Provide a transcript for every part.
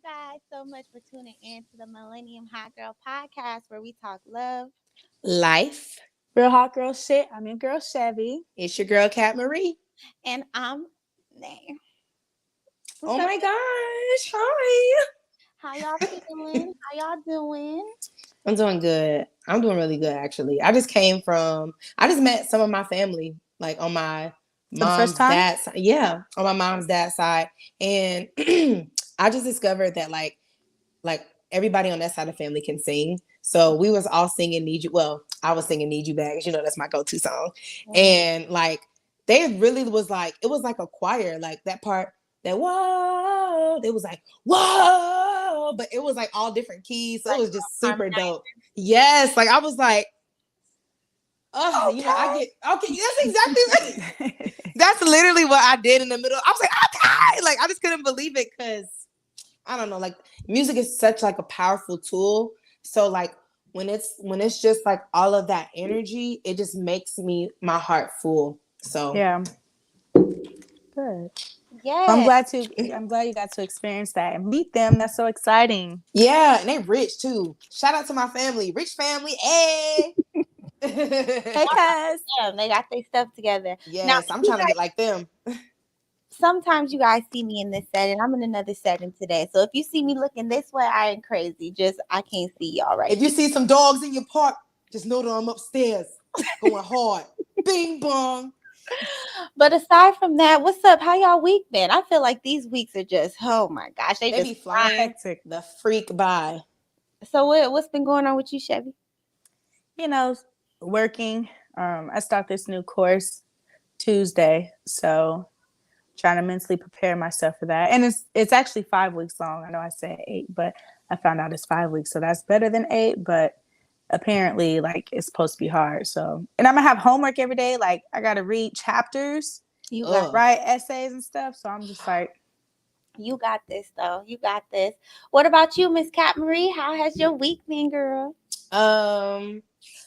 guys so much for tuning in to the Millennium Hot Girl podcast where we talk love. Life. Real hot girl shit. I'm your girl Chevy. It's your girl, Cat Marie. And I'm Nay. Oh So, my gosh. Hi. how y'all feeling? How y'all doing? I'm doing good. I'm doing really good, actually. I just met some of my family, like on my For the first mom's time? dad's side. Yeah, on my mom's dad's side. And I just discovered that like everybody on that side of the family can sing. So we was all singing Need You. Well, I was singing Need You Back, 'cause that's my go-to song. And like they really was like, it was like a choir, like that part that whoa, it was like whoa, but it was like all different keys. So it was just super dope. Yes, like I was like, oh, Okay. I get okay. That's exactly that's literally what I did in the middle. I was like, okay, like I just couldn't believe it because I don't know, like music is such like a powerful tool. So like when it's just like all of that energy, it just makes my heart full. So Yeah. Good. Yeah. I'm glad you got to experience that and meet them. That's so exciting. yeah, and they rich too. Shout out to my family, rich family. Hey. Hey, cuz. They got their stuff together. Yes, I'm trying to get like them. Sometimes you guys see me in this setting. I'm in another setting today. So if you see me looking this way, I ain't crazy. Just I can't see y'all right If you see some dogs in your park, just know that I'm upstairs going hard. Bing bong. But aside from that, what's up? How y'all week been? I feel like these weeks are just, oh my gosh, they They be just flying hectic. the freak by. So what's been going on with you, Chevy? Working. I start this new course Tuesday, so trying to mentally prepare myself for that. And it's actually 5 weeks long. I know I said 8, but I found out it's 5 weeks, so that's better than 8. But apparently, like it's supposed to be hard. So, and I'm gonna have homework every day. Like I gotta read chapters, You got write essays and stuff. So I'm just like, you got this though. You got this. What about you, Miss Cat Marie? How has your week been, girl?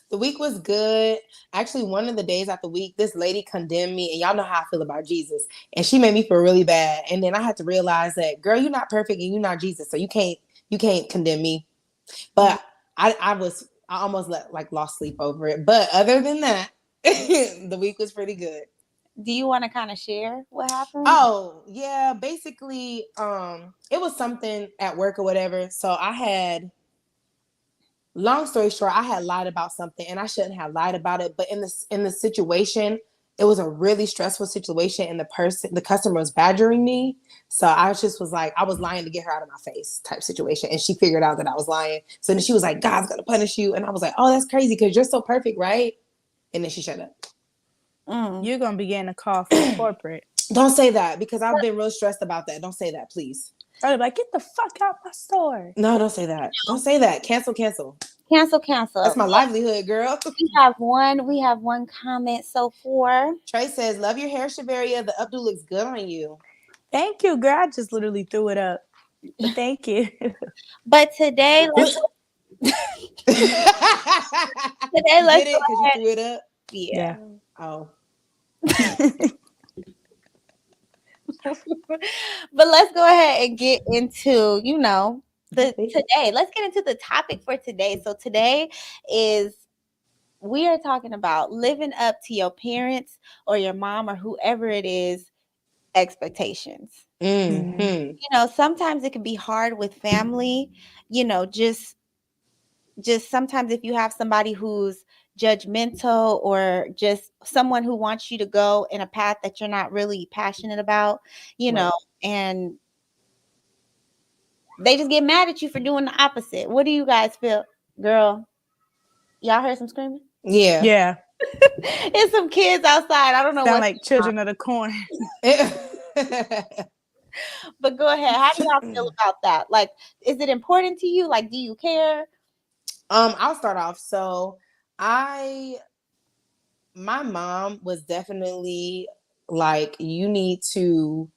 The week was good. Actually, one of the days out the week, this lady condemned me, and y'all know how I feel about Jesus. And she made me feel really bad. And then I had to realize that, girl, you're not perfect and you're not Jesus. So you can't condemn me. But I almost lost sleep over it. But other than that, the week was pretty good. Do you want to kind of share what happened? Oh, yeah. Basically, it was something at work or whatever. So I had, long story short, I had lied about something and I shouldn't have lied about it. But in the situation, it was a really stressful situation and the customer was badgering me. So I just was like, I was lying to get her out of my face type situation. And she figured out that I was lying. So then she was like, God's going to punish you. And I was like, oh, that's crazy because you're so perfect, right? And then she shut up. you're gonna be getting a call from corporate. Don't say that because I've been real stressed about that. Don't say that, please. I'll be like, get the fuck out my store. No, don't say that. Don't say that. Cancel. Cancel. That's my livelihood, girl. We have one comment so far. Trey says, love your hair, Shavaria. The updo looks good on you. Thank you, girl. I just literally threw it up. But thank you. But today, let's Did it because you threw it up? yeah. Oh. But let's go ahead and get into, today. Let's get into the topic for today. So today we are talking about living up to your parents or your mom or whoever it is expectations. Mm-hmm. Sometimes it can be hard with family, just sometimes if you have somebody who's judgmental or just someone who wants you to go in a path that you're not really passionate about, Right. and they just get mad at you for doing the opposite. What do you guys feel? Girl, y'all heard some screaming? Yeah. Yeah. It's some kids outside. I don't know Sound what. like children of the corn. But go ahead. How do y'all feel about that? Like, is it important to you? Like, do you care? I'll start off. So my mom was definitely like, you need to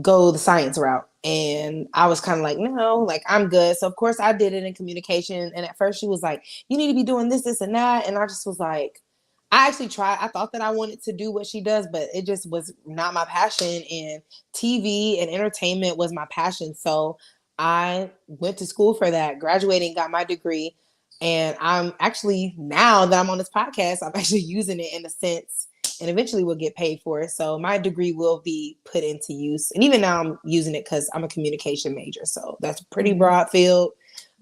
go the science route. And I was kind of like, no, like I'm good. So of course I did it in communication. And at first she was like, you need to be doing this, this, and that. And I just was like, I actually tried. I thought that I wanted to do what she does, but it just was not my passion. And TV and entertainment was my passion. So I went to school for that, graduating, got my degree. And I'm actually, now that I'm on this podcast, I'm actually using it in a sense, and eventually we'll get paid for it. So my degree will be put into use. And even now I'm using it because I'm a communication major. So that's a pretty broad field.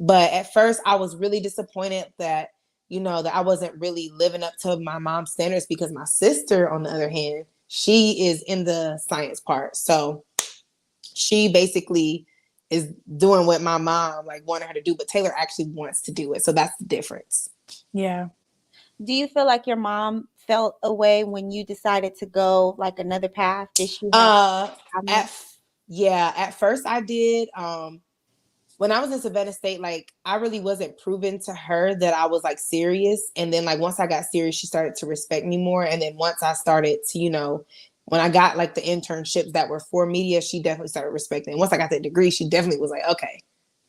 But at first I was really disappointed that, that I wasn't really living up to my mom's standards, because my sister, on the other hand, she is in the science part. So she basically is doing what my mom wanted her to do, but Taylor actually wants to do it. So that's the difference. Yeah. Do you feel like your mom felt a way when you decided to go another path? Did she have at first I did. When I was in Savannah State, I really wasn't proven to her that I was serious. And then once I got serious, she started to respect me more. And then once I started to, when I got the internships that were for media, she definitely started respecting. And once I got that degree, she definitely was okay,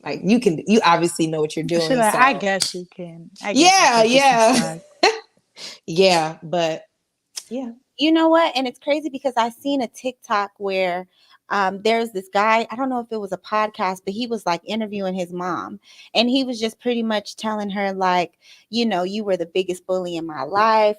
you obviously know what you're doing. So. I guess you can. Yeah. Yeah, but yeah. You know what? And it's crazy because I seen a TikTok where there's this guy, I don't know if it was a podcast, but he was interviewing his mom, and he was just pretty much telling her you were the biggest bully in my life,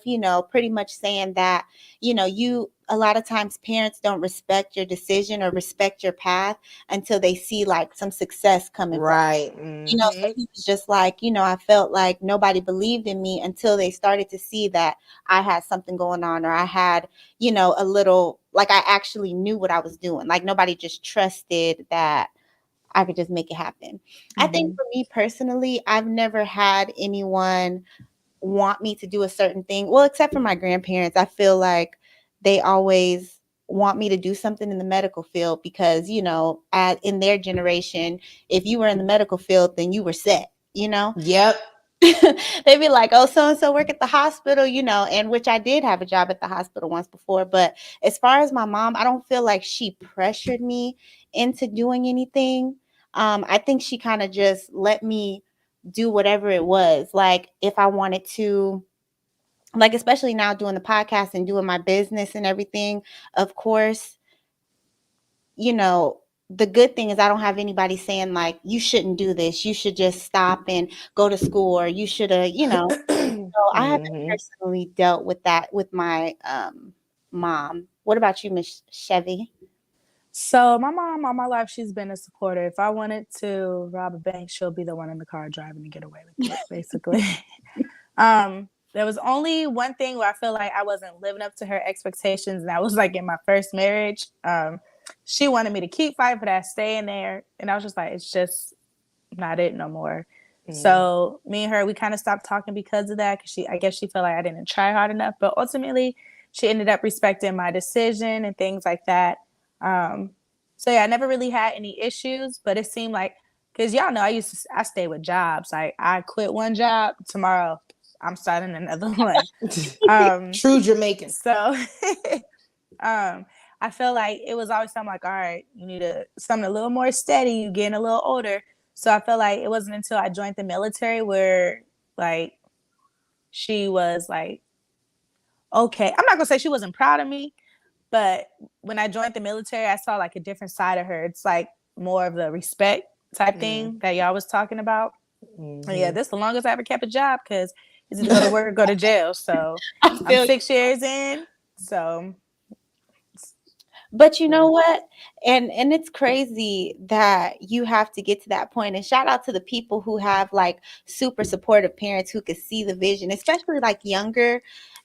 pretty much saying that, you, a lot of times parents don't respect your decision or respect your path until they see some success coming. Right. So he was just I felt like nobody believed in me until they started to see that I had something going on, or I had, a little, I actually knew what I was doing. Nobody just trusted that I could just make it happen. I think for me personally, I've never had anyone want me to do a certain thing. Well, except for my grandparents. I feel like they always want me to do something in the medical field because, in their generation, if you were in the medical field, then you were set, Yep. They'd be like, oh, so-and-so work at the hospital, and which I did have a job at the hospital once before. But as far as my mom, I don't feel like she pressured me into doing anything. I think she kind of just let me do whatever it was. If I wanted to, especially now doing the podcast and doing my business and everything, of course, the good thing is I don't have anybody saying you shouldn't do this. You should just stop and go to school, or you should have, So I haven't personally dealt with that with my mom. What about you, Miss Chevy? So my mom, all my life, she's been a supporter. If I wanted to rob a bank, she'll be the one in the car driving to get away with it, basically. There was only one thing where I feel like I wasn't living up to her expectations, and that was in my first marriage. She wanted me to keep fighting for that, stay in there, and I was just like, it's just not it no more. So me and her, we kind of stopped talking because of that, because I guess she felt like I didn't try hard enough. But ultimately, she ended up respecting my decision and things like that. So yeah, I never really had any issues, but it seemed like, because y'all know I stay with jobs. I quit one job, tomorrow I'm starting another one. True Jamaican. So I feel like it was always something all right, you need something a little more steady, you getting a little older. So I feel like it wasn't until I joined the military where she was okay. I'm not gonna say she wasn't proud of me, but when I joined the military, I saw a different side of her. It's more of the respect type thing that y'all was talking about. Yeah, this is the longest I ever kept a job, because it's either go to work or go to jail. So I'm 6 years in. So, but you know what? And it's crazy that you have to get to that point. And shout out to the people who have super supportive parents who could see the vision, especially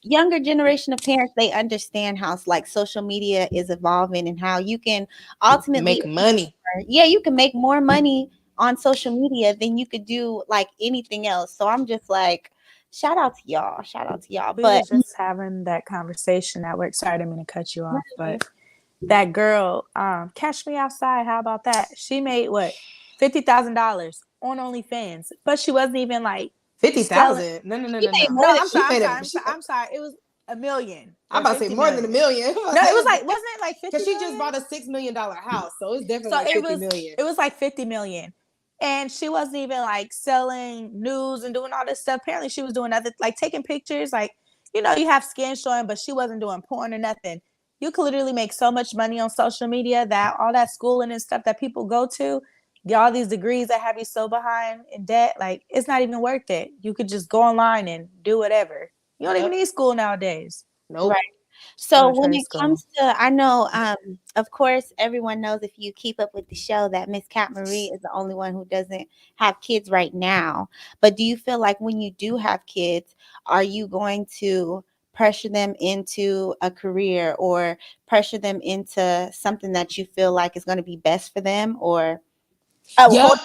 younger generation of parents. They understand how social media is evolving and how you can ultimately make money. Yeah, you can make more money on social media than you could do anything else. So I'm just shout out to y'all. We were just having that conversation at work. Sorry, I didn't mean to cut you off, but that girl, Catch Me Outside, how about that? She made what, $50,000 on OnlyFans, but she wasn't even 50,000. No. I'm sorry. It was $1 million. I'm about to say more than $1 million. No, it was wasn't it 50? Because she just bought a $6 million house, so it's definitely 50 million. It was 50 million. And she wasn't even selling news and doing all this stuff. Apparently she was doing other, taking pictures, you have skin showing, but she wasn't doing porn or nothing. You could literally make so much money on social media, that all that schooling and stuff that people go to, get all these degrees that have you so behind in debt. Like, it's not even worth it. You could just go online and do whatever. You don't even need school nowadays. Nope. Right. So when it comes to, I know, of course, everyone knows if you keep up with the show that Miss Cat Marie is the only one who doesn't have kids right now. But do you feel like when you do have kids, are you going to pressure them into a career or pressure them into something that you feel like is going to be best for them? Or Yup.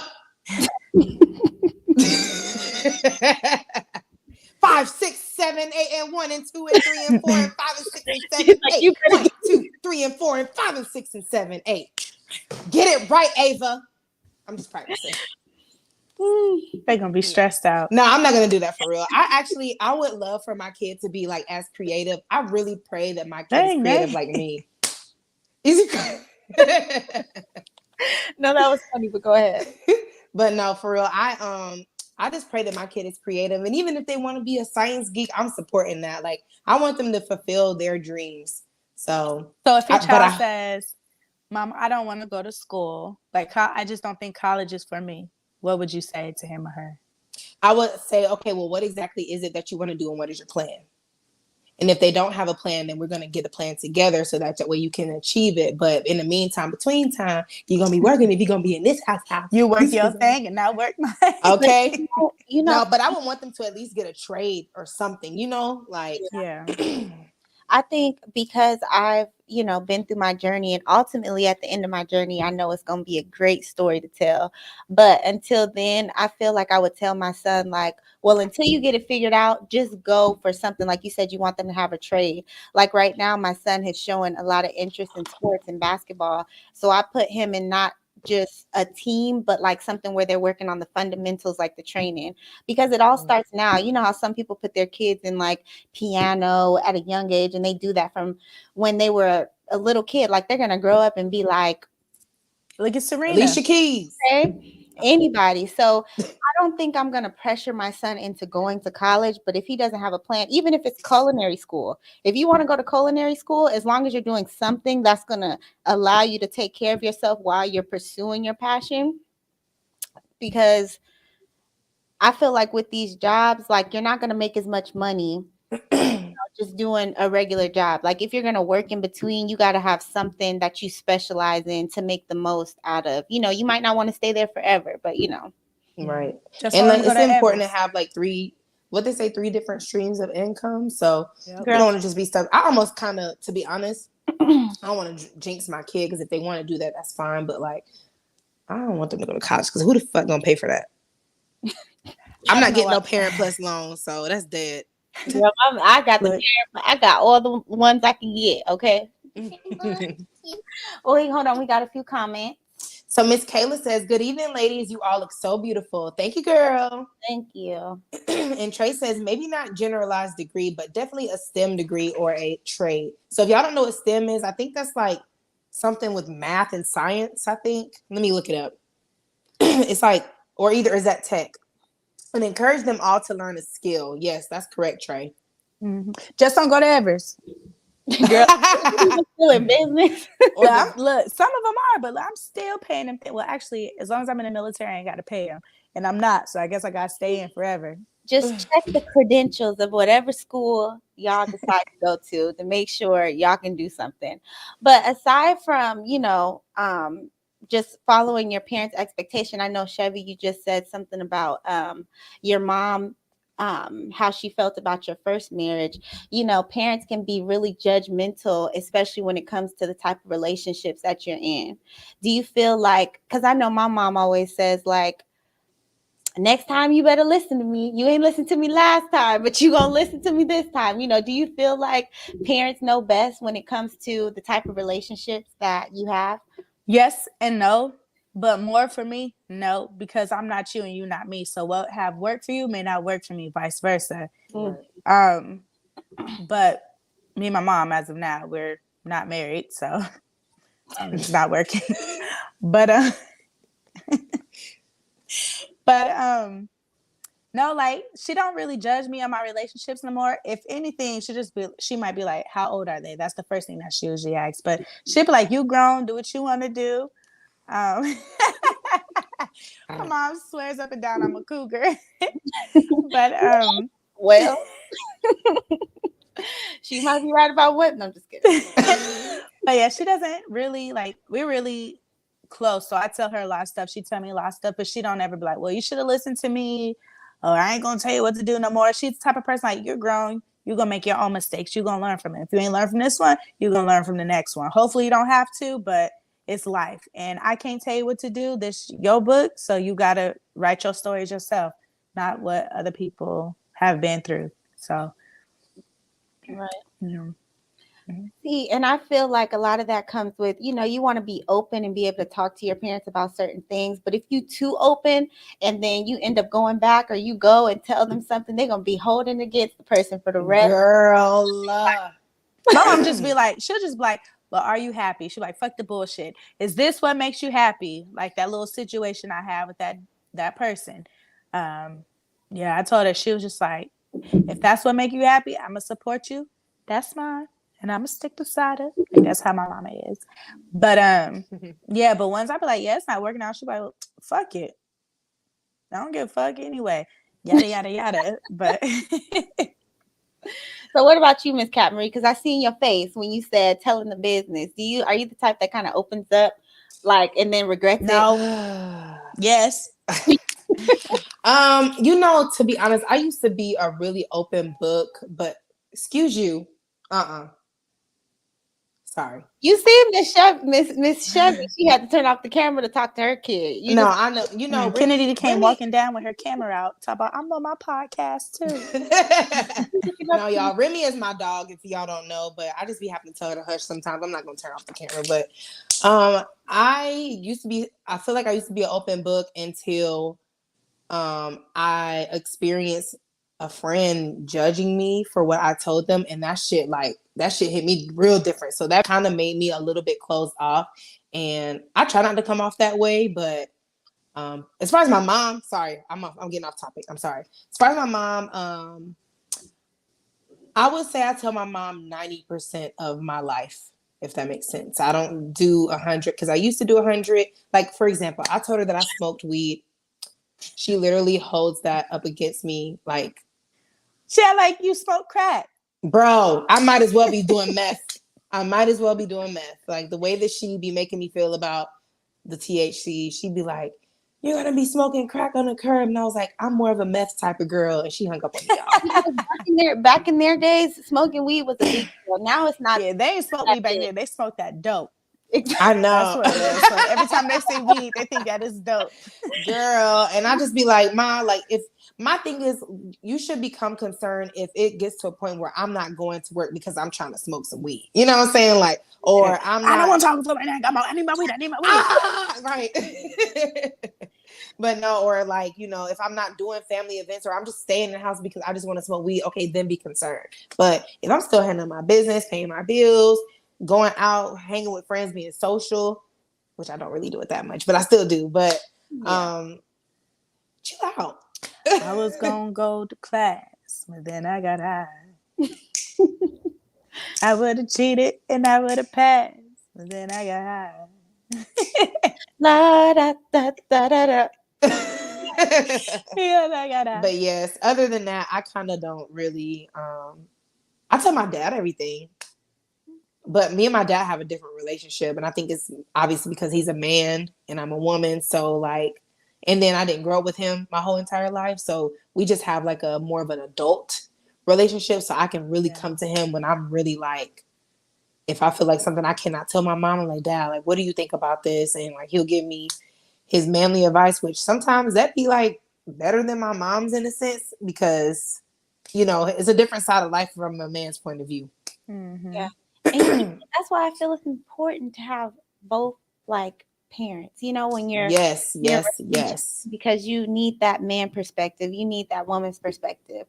5, 6, 7, 8, and 1, and 2, and 3, and 4, and 5, and 6, and 7, 8. 1, 2, 3, and 4, and 5, and 6, and 7, 8. Get it right, Ava. I'm just practicing. They're gonna be stressed out. No, I'm not gonna do that for real. I would love for my kid to be like as creative. I really pray that my kid is creative like me. Is he? No, that was funny, but go ahead. But no, for real, I just pray that my kid is creative, and even if they want to be a science geek, I'm supporting that. Like, I want them to fulfill their dreams. So if your child says, "Mom, I don't want to go to school. Like, I just don't think college is for me," what would you say to him or her? I would say, okay, well, what exactly is it that you want to do, and what is your plan? And if they don't have a plan, then we're going to get a plan together so that way you can achieve it. But in the meantime, between time, you're going to be working. If you're going to be in this house, you work your thing and I work mine. Okay. No, but I would want them to at least get a trade or something, like. Yeah. I think because I've, been through my journey, and ultimately at the end of my journey, I know it's going to be a great story to tell. But until then, I feel like I would tell my son, like, well, until you get it figured out, just go for something. Like you said, you want them to have a trade. Like right now, my son has shown a lot of interest in sports and basketball. So I put him in not just a team, but like something where they're working on the fundamentals, like the training, because it all starts now. You know how some people put their kids in like piano at a young age, and they do that from when they were a little kid. Like they're gonna grow up and be like, look at Serena, Alicia Keys, okay, anybody. So I don't think I'm gonna pressure my son into going to college. But if he doesn't have a plan, even if it's culinary school, if you want to go to culinary school, as long as you're doing something that's gonna allow you to take care of yourself while you're pursuing your passion. Because I feel like with these jobs, like you're not gonna make as much money just doing a regular job. Like if you're gonna work in between, you gotta have something that you specialize in to make the most out of. You might not want to stay there forever, but right. Just and like, it's important to have like three different streams of income. So you don't want to just be stuck. I almost kind of, to be honest, I don't want to jinx my kid, because if they want to do that, that's fine. But like, I don't want them to go to college, because who the fuck gonna pay for that? I'm not getting no Parent Plus loan, so that's dead. Girl, I got I got all the ones I can get. Okay. Wait, hold on. We got a few comments. So Miss Kayla says, "Good evening, ladies. You all look so beautiful." Thank you, girl. Thank you. And Trey says, maybe not generalized degree, but definitely a STEM degree or a trade. So if y'all don't know what STEM is, I think that's like something with math and science, I think. Let me look it up. It's like, or either is that tech? And encourage them all to learn a skill. Yes, that's correct, Trey. Mm-hmm. Just don't go to Evers. Girl, still in business. Look, some of them are, but I'm still paying them. Well, actually, as long as I'm in the military, I ain't got to pay them. And I'm not, so I guess I got to stay in forever. Just check the credentials of whatever school y'all decide to go to make sure y'all can do something. But aside from, just following your parents' expectation, I know, Chevy, you just said something about your mom, how she felt about your first marriage. Parents can be really judgmental, especially when it comes to the type of relationships that you're in. Do you feel like, because I know my mom always says, like, next time you better listen to me. You ain't listened to me last time, but you gonna listen to me this time. Do you feel like parents know best when it comes to the type of relationships that you have? Yes and no, but more for me, no, because I'm not you and you not me. So what have worked for you may not work for me, vice versa. But me and my mom, as of now, we're not married, so it's not working. But no, like, she don't really judge me on my relationships no more. If anything, she might be like, how old are they? That's the first thing that she usually asks. But she'll be like, you grown, do what you want to do. My mom swears up and down I'm a cougar. But well, she might be right about what. No, I'm just kidding. But yeah, she doesn't really like. We're really close, so I tell her a lot of stuff. She tell me a lot of stuff, but she don't ever be like, "Well, you should have listened to me," or "I ain't gonna tell you what to do no more." She's the type of person like, "You're grown. You're gonna make your own mistakes. You're gonna learn from it. If you ain't learn from this one, you're gonna learn from the next one. Hopefully, you don't have to, but it's life, and I can't tell you what to do. This your book, so you gotta write your stories yourself, not what other people have been through." So, Right. you know. See, and I feel like a lot of that comes with, you want to be open and be able to talk to your parents about certain things. But if you too open and then you end up going back, or you go and tell them something, they're gonna be holding against the person for the rest. Girl, my mom just be like, she'll just be like, "Well, are you happy?" She'll be like, "Fuck the bullshit. Is this what makes you happy?" Like that little situation I had with that person. Yeah, I told her, she was just like, "If that's what make you happy, I'm gonna support you. That's fine. And I'm gonna stick beside her." Like that's how my mama is. But yeah, but once I be like, "Yeah, it's not working out," she be like, "Well, fuck it. I don't give a fuck anyway." Yada yada yada. But So what about you, Miss Cat Marie? Because I seen your face when you said telling the business. Are you the type that kind of opens up, like, and then regrets it? no. Yes. To be honest, I used to be a really open book, but excuse you, sorry. You see Miss Chevy, she had to turn off the camera to talk to her kid. I know. Kennedy came Remy, walking down with her camera out, talk about, "I'm on my podcast too." No, y'all, Remy is my dog, if y'all don't know, but I just be having to tell her to hush sometimes. I'm not gonna turn off the camera, but I feel like I used to be an open book until I experienced a friend judging me for what I told them, and that shit hit me real different. So that kind of made me a little bit closed off, and I try not to come off that way. But as far as my mom, sorry, I'm getting off topic. I'm sorry. As far as my mom, I would say I tell my mom 90% of my life, if that makes sense. I don't do 100 because I used to do 100. Like, for example, I told her that I smoked weed. She literally holds that up against me like, She like, "You smoke crack." bro, I might as well be doing meth. Like the way that she be making me feel about the THC, she'd be like, "You're gonna be smoking crack on the curb." And I was like, "I'm more of a meth type of girl." And she hung up on me. Back in their days, smoking weed was a big deal. Now it's not. Yeah, they ain't smoke weed back then. They smoked that dope. I know. That's what it is. So every time they say weed, they think that is dope. Girl, and I just be like, "Ma, like, if my thing is, you should become concerned if it gets to a point where I'm not going to work because I'm trying to smoke some weed." You know what I'm saying? Like, or I'm not. I don't want to talk to them right now. I need my weed. Right. But no, or like, if I'm not doing family events, or I'm just staying in the house because I just want to smoke weed, okay, then be concerned. But if I'm still handling my business, paying my bills, going out, hanging with friends, being social, which I don't really do it that much, but I still do. But chill out. I was gonna go to class, but then I got high. I would have cheated and I would have passed, but then I got high. La da da da da da. Yeah, I got high. But yes, other than that, I kind of don't really. I tell my dad everything. But me and my dad have a different relationship, and I think it's obviously because he's a man and I'm a woman. So like, and then I didn't grow up with him my whole entire life, so we just have like a more of an adult relationship. So I can really come to him when I'm really like, if I feel like something I cannot tell my mom, I'm like, "Dad, like, what do you think about this?" And like, he'll give me his manly advice, which sometimes that be like better than my mom's in a sense, because it's a different side of life from a man's point of view. Mm-hmm. Yeah. And that's why I feel it's important to have both like parents, when you're yes, because you need that man perspective, you need that woman's perspective.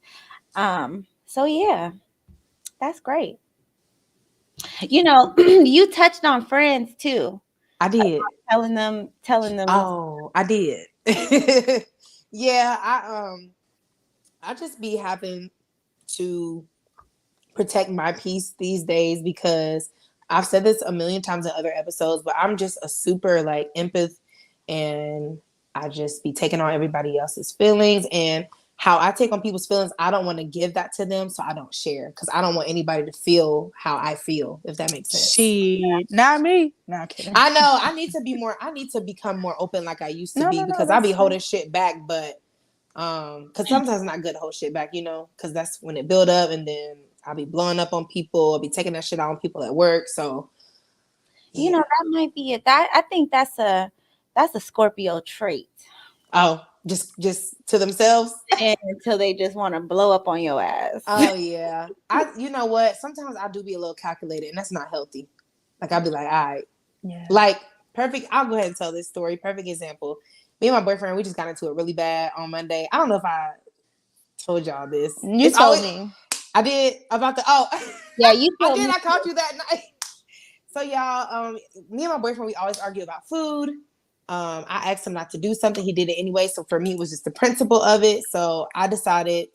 So yeah, that's great. You touched on friends too. I did. Telling them. Oh, I did. Yeah, I just be having to protect my peace these days, because I've said this a million times in other episodes, but I'm just a super like empath, and I just be taking on everybody else's feelings, and how I take on people's feelings, I don't want to give that to them, so I don't share because I don't want anybody to feel how I feel, if that makes sense. Shit, not me. No, I'm kidding. I know I need to become more open like I used to be because I be holding shit back, but because sometimes it's not good to hold shit back, because that's when it build up, and then I'll be blowing up on people, I'll be taking that shit out on people at work. So that might be it. I think that's a Scorpio trait. Oh, just to themselves, and until they just want to blow up on your ass. Oh yeah, you know what? Sometimes I do be a little calculated, and that's not healthy. Like I'll be like, all right, like perfect. I'll go ahead and tell this story. Perfect example. Me and my boyfriend, we just got into it really bad on Monday. I don't know if I told y'all this. You told me. I did about the yeah, you told I did. me. I called you that night. So y'all, me and my boyfriend, we always argue about food. I asked him not to do something. He did it anyway. So for me, it was just the principle of it. So I decided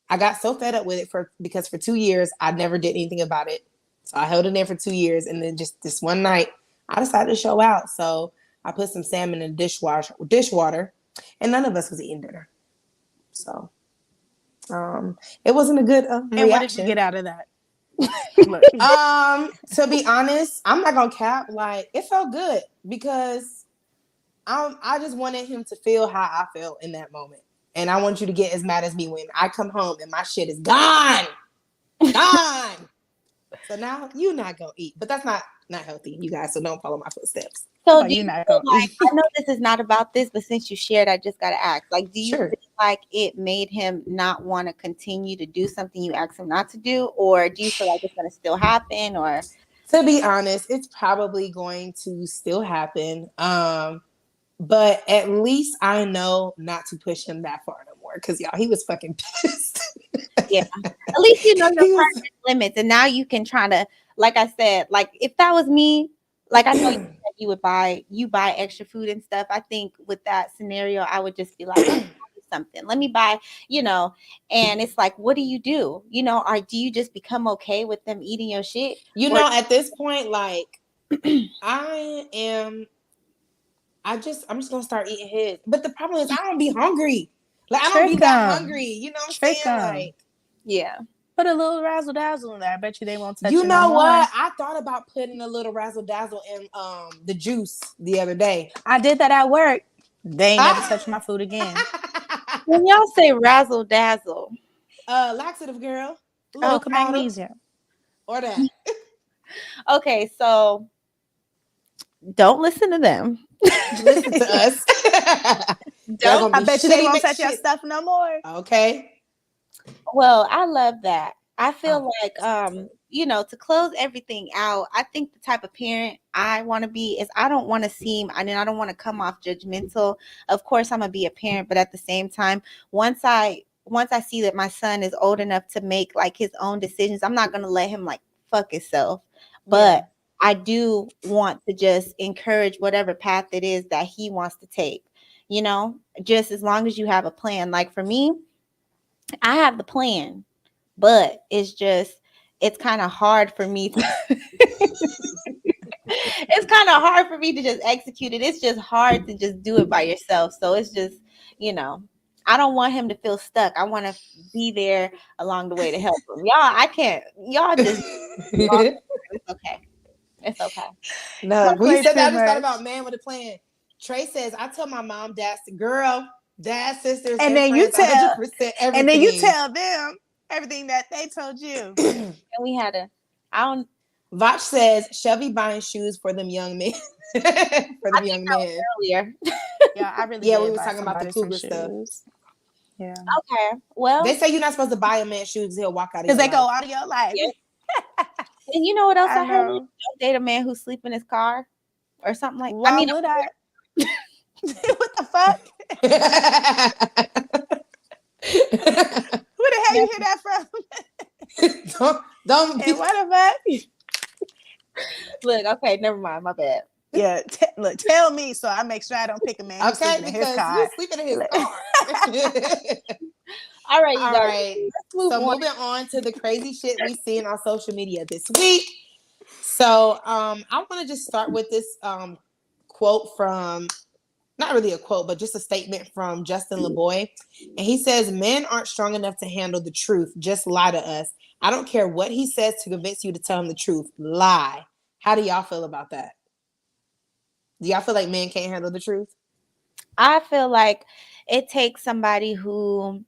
I got so fed up with it because for 2 years, I never did anything about it. So I held it in for 2 years. And then just this one night, I decided to show out. So I put some salmon in dishwater, and none of us was eating dinner. So it wasn't a good reaction. And what did you get out of that? To be honest, I'm not gonna cap. Like, it felt good because I just wanted him to feel how I felt in that moment. And I want you to get as mad as me when I come home and my shit is gone. So now you're not gonna eat. But that's not healthy, you guys. So don't follow my footsteps. So do you feel like, I know this is not about this, but since you shared, I just gotta ask. Like, do you feel like it made him not want to continue to do something you asked him not to do? Or do you feel like it's gonna still happen? Or to be honest, it's probably going to still happen. But at least I know not to push him that far no more. Cause y'all, he was fucking pissed. Yeah. At least you know your partner's limits. And now you can try to, like I said, like if that was me, like I know you buy extra food and stuff. I think with that scenario, I would just be like, let me buy something. Let me buy, and it's like, what do you do? Or do you just become okay with them eating your shit? At this point, like I'm just gonna start eating his. But the problem is I don't be hungry. Like I don't be that hungry. You know what I'm saying? Like, yeah. Put a little razzle dazzle in there. I bet you they won't touch it. You know what? I thought about putting a little razzle dazzle in the juice the other day. I did that at work. They ain't never touched my food again. When y'all say razzle dazzle, laxative, girl. Look at magnesium. Or that. Okay, so don't listen to them. Listen to us. I bet you they won't touch your stuff no more. Okay. Well, I love that. I feel like, to close everything out, I think the type of parent I want to be is I don't want to I don't want to come off judgmental. Of course, I'm going to be a parent, but at the same time, once I see that my son is old enough to make like his own decisions, I'm not going to let him like fuck himself. But I do want to just encourage whatever path it is that he wants to take, just as long as you have a plan. Like for me, I have the plan, but it's kind of hard for me to just execute it. It's just hard to just do it by yourself. So it's just, I don't want him to feel stuck. I want to be there along the way to help him. Y'all just, it's okay. It's okay. No, when you said that, I just thought about man with a plan. Trey says, I tell my mom, dad, girl, dad, sisters, and then friends, you tell 100% everything. And then you tell them everything that they told you. And we had Vach says Chevy buying shoes for them young men. Earlier. Yeah, I really. Yeah, we were talking about the cougar stuff. Yeah. Okay. Well, they say you're not supposed to buy a man shoes; he'll walk out of your life. Because they go out of your life. Yeah. And you know what else I heard? Don't date a man who sleep in his car or something like. Why would I? What the fuck? Where the hell you hear that from? don't. Hey, what the fuck? Look, okay, never mind. My bad. Yeah, look, tell me so I make sure I don't pick a man who's sleeping in his car. You're sleeping in his car. All right, you All guys. right. So moving on to the crazy shit we seen on social media this week. So I want to just start with this quote from not really a quote, but just a statement from Justin LeBoy. And he says, men aren't strong enough to handle the truth. Just lie to us. I don't care what he says to convince you to tell him the truth. Lie. How do y'all feel about that? Do y'all feel like men can't handle the truth? I feel like it takes somebody who,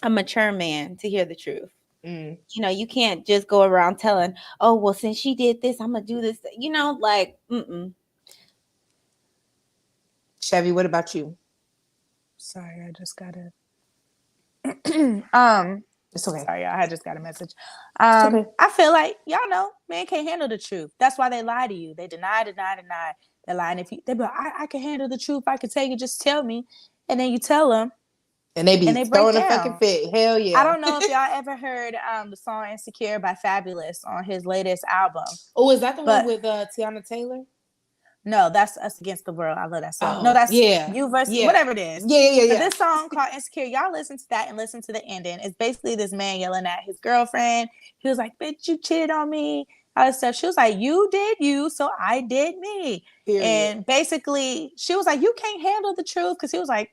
a mature man, to hear the truth. Mm. You know, you can't just go around telling, oh, well, since she did this, I'm gonna do this. You know, like, Chevy, what about you? Sorry, I just got it. It's okay. Sorry, y'all. I just got a message. Okay. I feel like y'all know men can't handle the truth. That's why they lie to you. They deny. They lie, and if you, they be like, I can handle the truth. I can take it. Just tell me, and then you tell them, And they be and they break throwing a down. fucking fit. Hell yeah. I don't know if y'all ever heard the song "Insecure" by Fabulous on his latest album. Oh, is that the one with Tiana Taylor? No, that's Us Against the World. I love that song. Oh, no, that's yeah. You versus Yeah. whatever it is. Yeah. But this song called Insecure, y'all listen to that and listen to the ending. It's basically this man yelling at his girlfriend. He was like, bitch, you cheated on me. All this stuff. She was like, you did you, so I did me. Period. And basically, she was like, you can't handle the truth. Because he was like,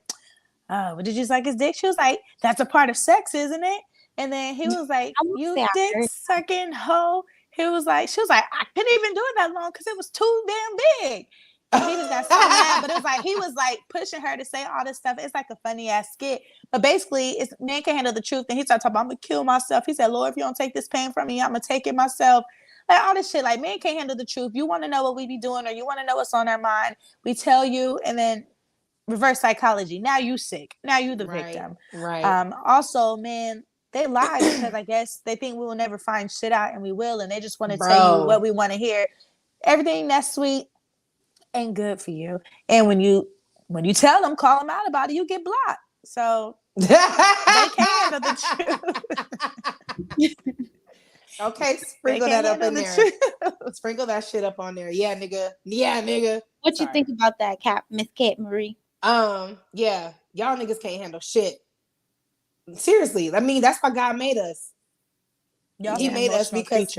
oh, did you suck his dick? She was like, that's a part of sex, isn't it? And then he was like, you dick sucking hoe. She was like, I couldn't even do it that long because it was too damn big. And he just got so mad, but it was like he was like pushing her to say all this stuff. It's like a funny ass skit. But basically, it's men can handle the truth. And he started talking about, I'm gonna kill myself. He said, Lord, if you don't take this pain from me, I'm gonna take it myself. Like all this shit. Like men can't handle the truth. You want to know what we be doing, or you want to know what's on our mind. We tell you, and then reverse psychology. Now you sick. Now you the victim. Right. Also, men, they lie because I guess they think we will never find shit out, and we will, and they just want to tell you what we want to hear. Everything that's sweet ain't good for you. And when you tell them, call them out about it, you get blocked. So they can't handle the truth. Okay, sprinkle that up in there. Sprinkle that shit up on there. Yeah, nigga. What you think about that, Miss Cat Marie? Yeah, y'all niggas can't handle shit. Seriously, I mean, that's why God made us. He made us because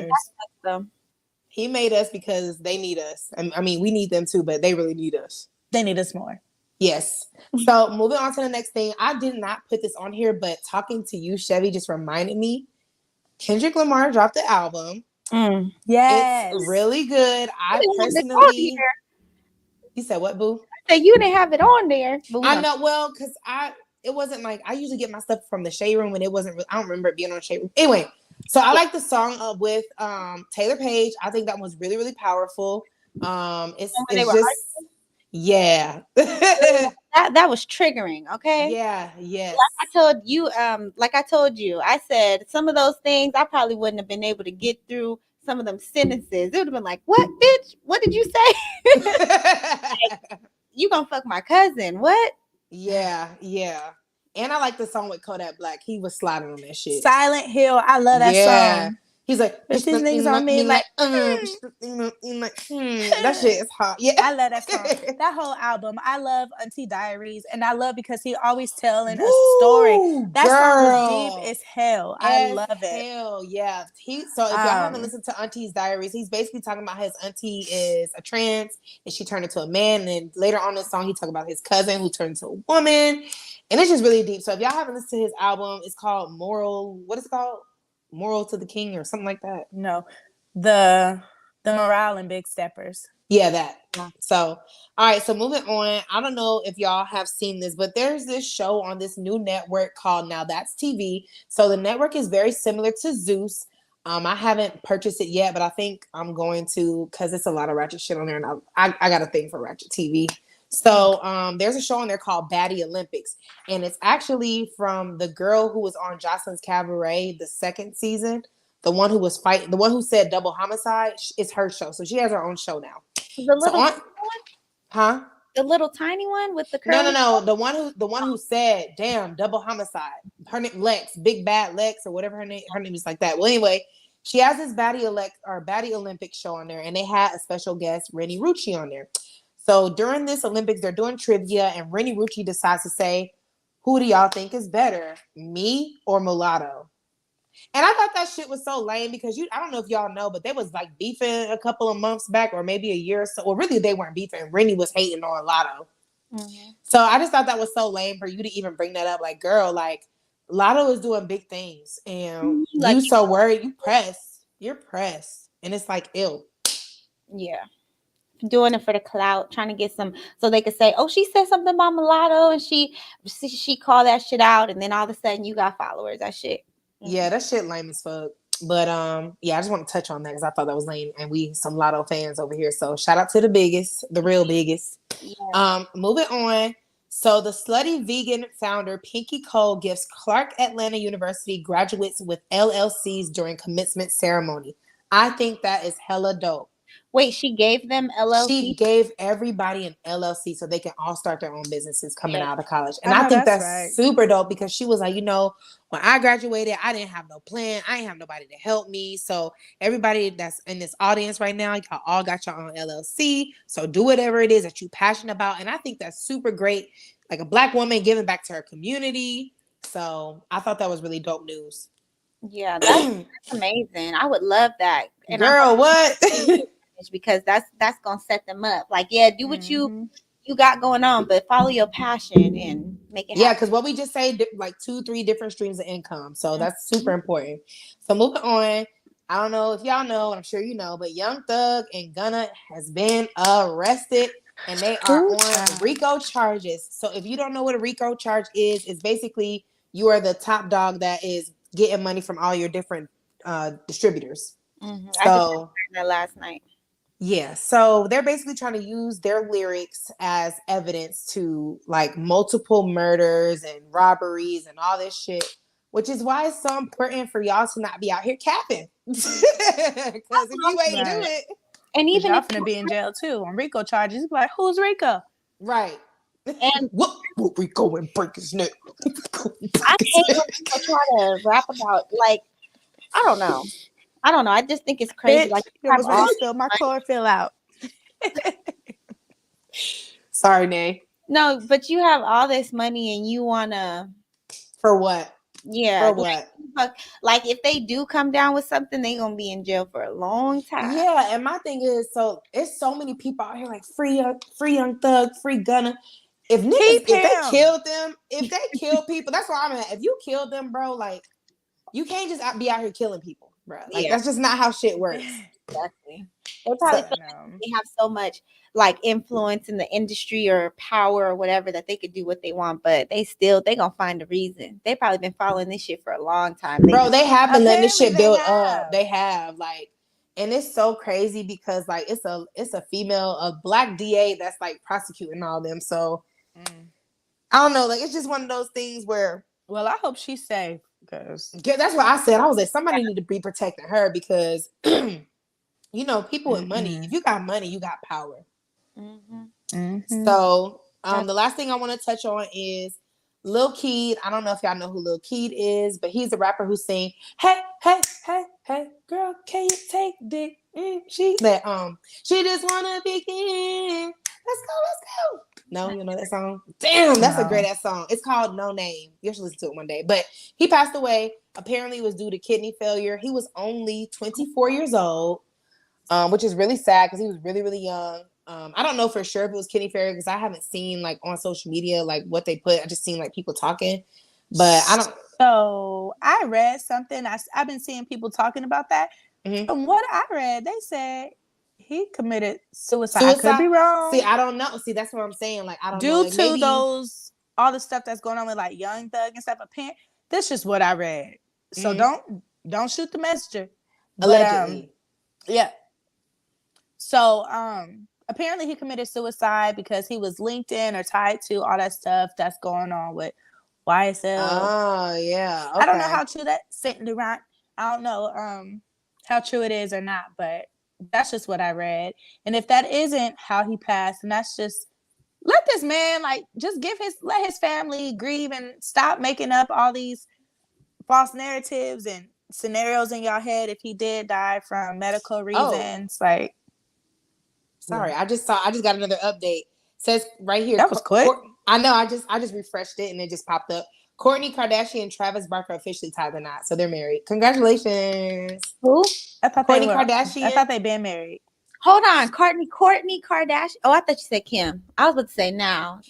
He made us because they need us. I mean, we need them too, but they really need us. They need us more. Yes. So moving on to the next thing. I did not put this on here, but talking to you, Chevy, just reminded me. Kendrick Lamar dropped the album. Yes. It's really good. I personally... You said what, boo? I said you didn't have it on there. I know. Well, because it wasn't like... I usually get my stuff from the Shade Room, and it wasn't... I don't remember it being on Shade Room. Anyway, so I like the song with Taylor Page. I think that one's really, really powerful. It's just... Yeah. that was triggering, okay? Yeah, yes. Like I told you, I said some of those things I probably wouldn't have been able to get through some of them sentences. It would have been like, what, bitch? What did you say? Like, you gonna fuck my cousin. What? Yeah. And I like the song with Kodak Black. He was sliding on that shit. Silent Hill. I love that song. He's like, these niggas on me like, that shit is hot. Yeah, I love that song. That whole album. I love Auntie Diaries, and I love because he always telling a story. That song is deep as hell. I love it. Hell yeah. So if y'all haven't listened to Auntie's Diaries, he's basically talking about his auntie is a trans, and she turned into a man. And then later on in the song, he talked about his cousin who turned into a woman, and it's just really deep. So if y'all haven't listened to his album, it's called Moral. What is it called? Moral to the King or something like that. No, the Morale and Big Steppers. Yeah, that. So, all right. So moving on. I don't know if y'all have seen this, but there's this show on this new network called Now That's TV. So the network is very similar to Zeus. I haven't purchased it yet, but I think I'm going to because it's a lot of ratchet shit on there, and I got a thing for ratchet TV. So there's a show on there called Baddie Olympics, and it's actually from the girl who was on Jocelyn's Cabaret the second season, the one who was fighting, the one who said double homicide. It's her show, so she has her own show now. The little one? Huh? The little tiny one with the curly? No. The one who said, "Damn, double homicide." Her name Lex, Big Bad Lex, or whatever her name is like that. Well, anyway, she has this Baddie Olympics show on there, and they had a special guest, Rennie Rucci, on there. So during this Olympics, they're doing trivia, and Rennie Rucci decides to say, who do y'all think is better, me or Mulatto? And I thought that shit was so lame because I don't know if y'all know, but they was like beefing a couple of months back or maybe a year or so. Well, really, they weren't beefing. Rennie was hating on Mulatto. Mm-hmm. So I just thought that was so lame for you to even bring that up. Like, girl, like Lotto is doing big things, and Like, you so worried. You're pressed, and it's like ill. yeah, doing it for the clout, trying to get some, so they could say, "Oh, she said something about mulatto," and she called that shit out, and then all of a sudden you got followers. That shit. Yeah, that shit lame as fuck. But yeah, I just want to touch on that because I thought that was lame, and we some Lotto fans over here. So shout out to the biggest, the real biggest. Yeah. Moving on. So the slutty vegan founder Pinky Cole gives Clark Atlanta University graduates with LLCs during commencement ceremony. I think that is hella dope. Wait, she gave them She LLC. gave everybody an LLC so they can all start their own businesses coming Yeah. out of college. And I I know think that's that's right. super dope because she was like, when I graduated, I didn't have no plan. I didn't have nobody to help me. So everybody that's in this audience right now, y'all all got your own LLC. So do whatever it is that you're passionate about. And I think that's super great. Like a Black woman giving back to her community. So I thought that was really dope news. Yeah, that's amazing. I would love that. And Girl, what? because that's gonna set them up. Like, yeah, do what Mm-hmm. you got going on, but follow your passion and make it Yeah, happen. because what we just say, like 2-3 different streams of income. So that's super important. So moving on, I don't know if y'all know, and I'm sure you know, but Young Thug and Gunna has been arrested and they are Ooh, on child. RICO charges. So if you don't know what a RICO charge is, it's basically you are the top dog that is getting money from all your different distributors. I just So heard that last night. yeah, so they're basically trying to use their lyrics as evidence to like multiple murders and robberies and all this shit, which is why it's so important for y'all to not be out here capping. Because if you ain't do Right. it, And Because even y'all if finna be in jail too on RICO charges. You be like, who's RICO? right? and What we go and break his neck? I hate when people try to rap about, like, I don't know. I just think it's crazy. Bitch, Like, you you have almost made me all spill my chlorophyll out. Sorry, Nay. no, but you have all this money and you wanna, For what? yeah, For what? like if they do come down with something, they gonna be in jail for a long time. Yeah, and my thing is, so it's so many people out here like free Young Thug, free Gunna. If niggas, Keep if they him. killed them, if they kill people, that's where I'm at. If you killed them, bro, like you can't just be out here killing people, bro. Like Yeah, that's just not how shit works. exactly. They probably So, feel like they have so much like influence in the industry or power or whatever that they could do what they want, but they gonna find a reason. They probably been following this shit for a long time. bro, they have been letting this Apparently shit they build have. up. They have like, and it's so crazy because like it's a female, a Black DA that's like prosecuting all them. So I don't know, like it's just one of those things where. Well, I hope she's safe because That's what I said. I was like, somebody need to be protecting her because, people with money. If you got money, you got power. So, the last thing I want to touch on is Lil Keed. I don't know if y'all know who Lil Keed is, but he's a rapper who sing, "Hey, hey, hey, hey, girl, can you take dick?" She just wanna begin. Let's go. No, you know that song? Damn, that's a great ass song. It's called No Name. You should listen to it one day. But he passed away. Apparently, it was due to kidney failure. He was only 24 years old, which is really sad because he was really, really young. I don't know for sure if it was kidney failure because I haven't seen like on social media like what they put. I just seen like people talking, but I don't. So I read something. I've been seeing people talking about that. Mm-hmm. From what I read, they said he committed suicide. I could be wrong. See, I don't know. See, that's what I'm saying. Like, I don't know. Due Like, to maybe all the stuff that's going on with like Young Thug and stuff. This is what I read. So don't shoot the messenger. Allegedly. Yeah. So apparently he committed suicide because he was linked in or tied to all that stuff that's going on with YSL. Oh yeah. Okay. I don't know how true that around. I don't know how true it is or not, but that's just what I read. And if that isn't how he passed, and that's just let this man like just let his family grieve and stop making up all these false narratives and scenarios in your head if he did die from medical reasons. Like, sorry, I just got another update. Says right here. That was quick. I know. I just refreshed it and it just popped up. Kourtney Kardashian and Travis Barker officially tied the knot, so they're married. Congratulations. Who? I thought Kourtney Kardashian. I thought they'd been married. Hold on, Courtney Kardashian. Oh, I thought you said Kim. I was about to say now.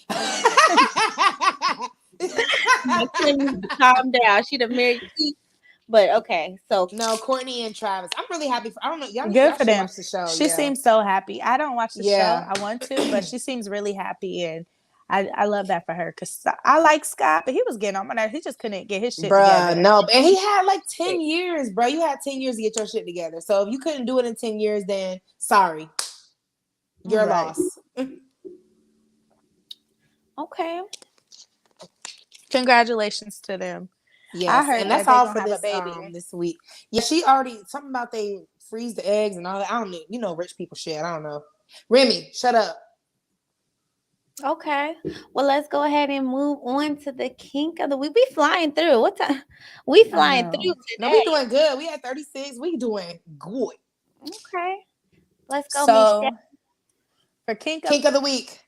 Kim needs to calm down. She done married Keith. But okay, so No, Courtney and Travis. I'm really happy for. I don't know. Y'all Good for should them. watch the show. She seems so happy. I don't watch the show. Yeah. I want to, but she seems really happy, and I love that for her because I like Scott, but he was getting on my nerves. He just couldn't get his shit Bruh, together. no, and he had like 10 years, bro. You had 10 years to get your shit together. So if you couldn't do it in 10 years, then sorry, your loss. Okay. Congratulations to them. Yes, I heard and that's that all they for gonna this have a baby. this week. Yeah, she already something about they freeze the eggs and all that. I don't know, rich people shit. I don't know. Remy, shut up. Okay. Well, let's go ahead and move on to the kink of the week. We flying through. What time? We flying through today. No, we doing good. We at 36. We doing good. Okay. Let's go. So for kink of the week.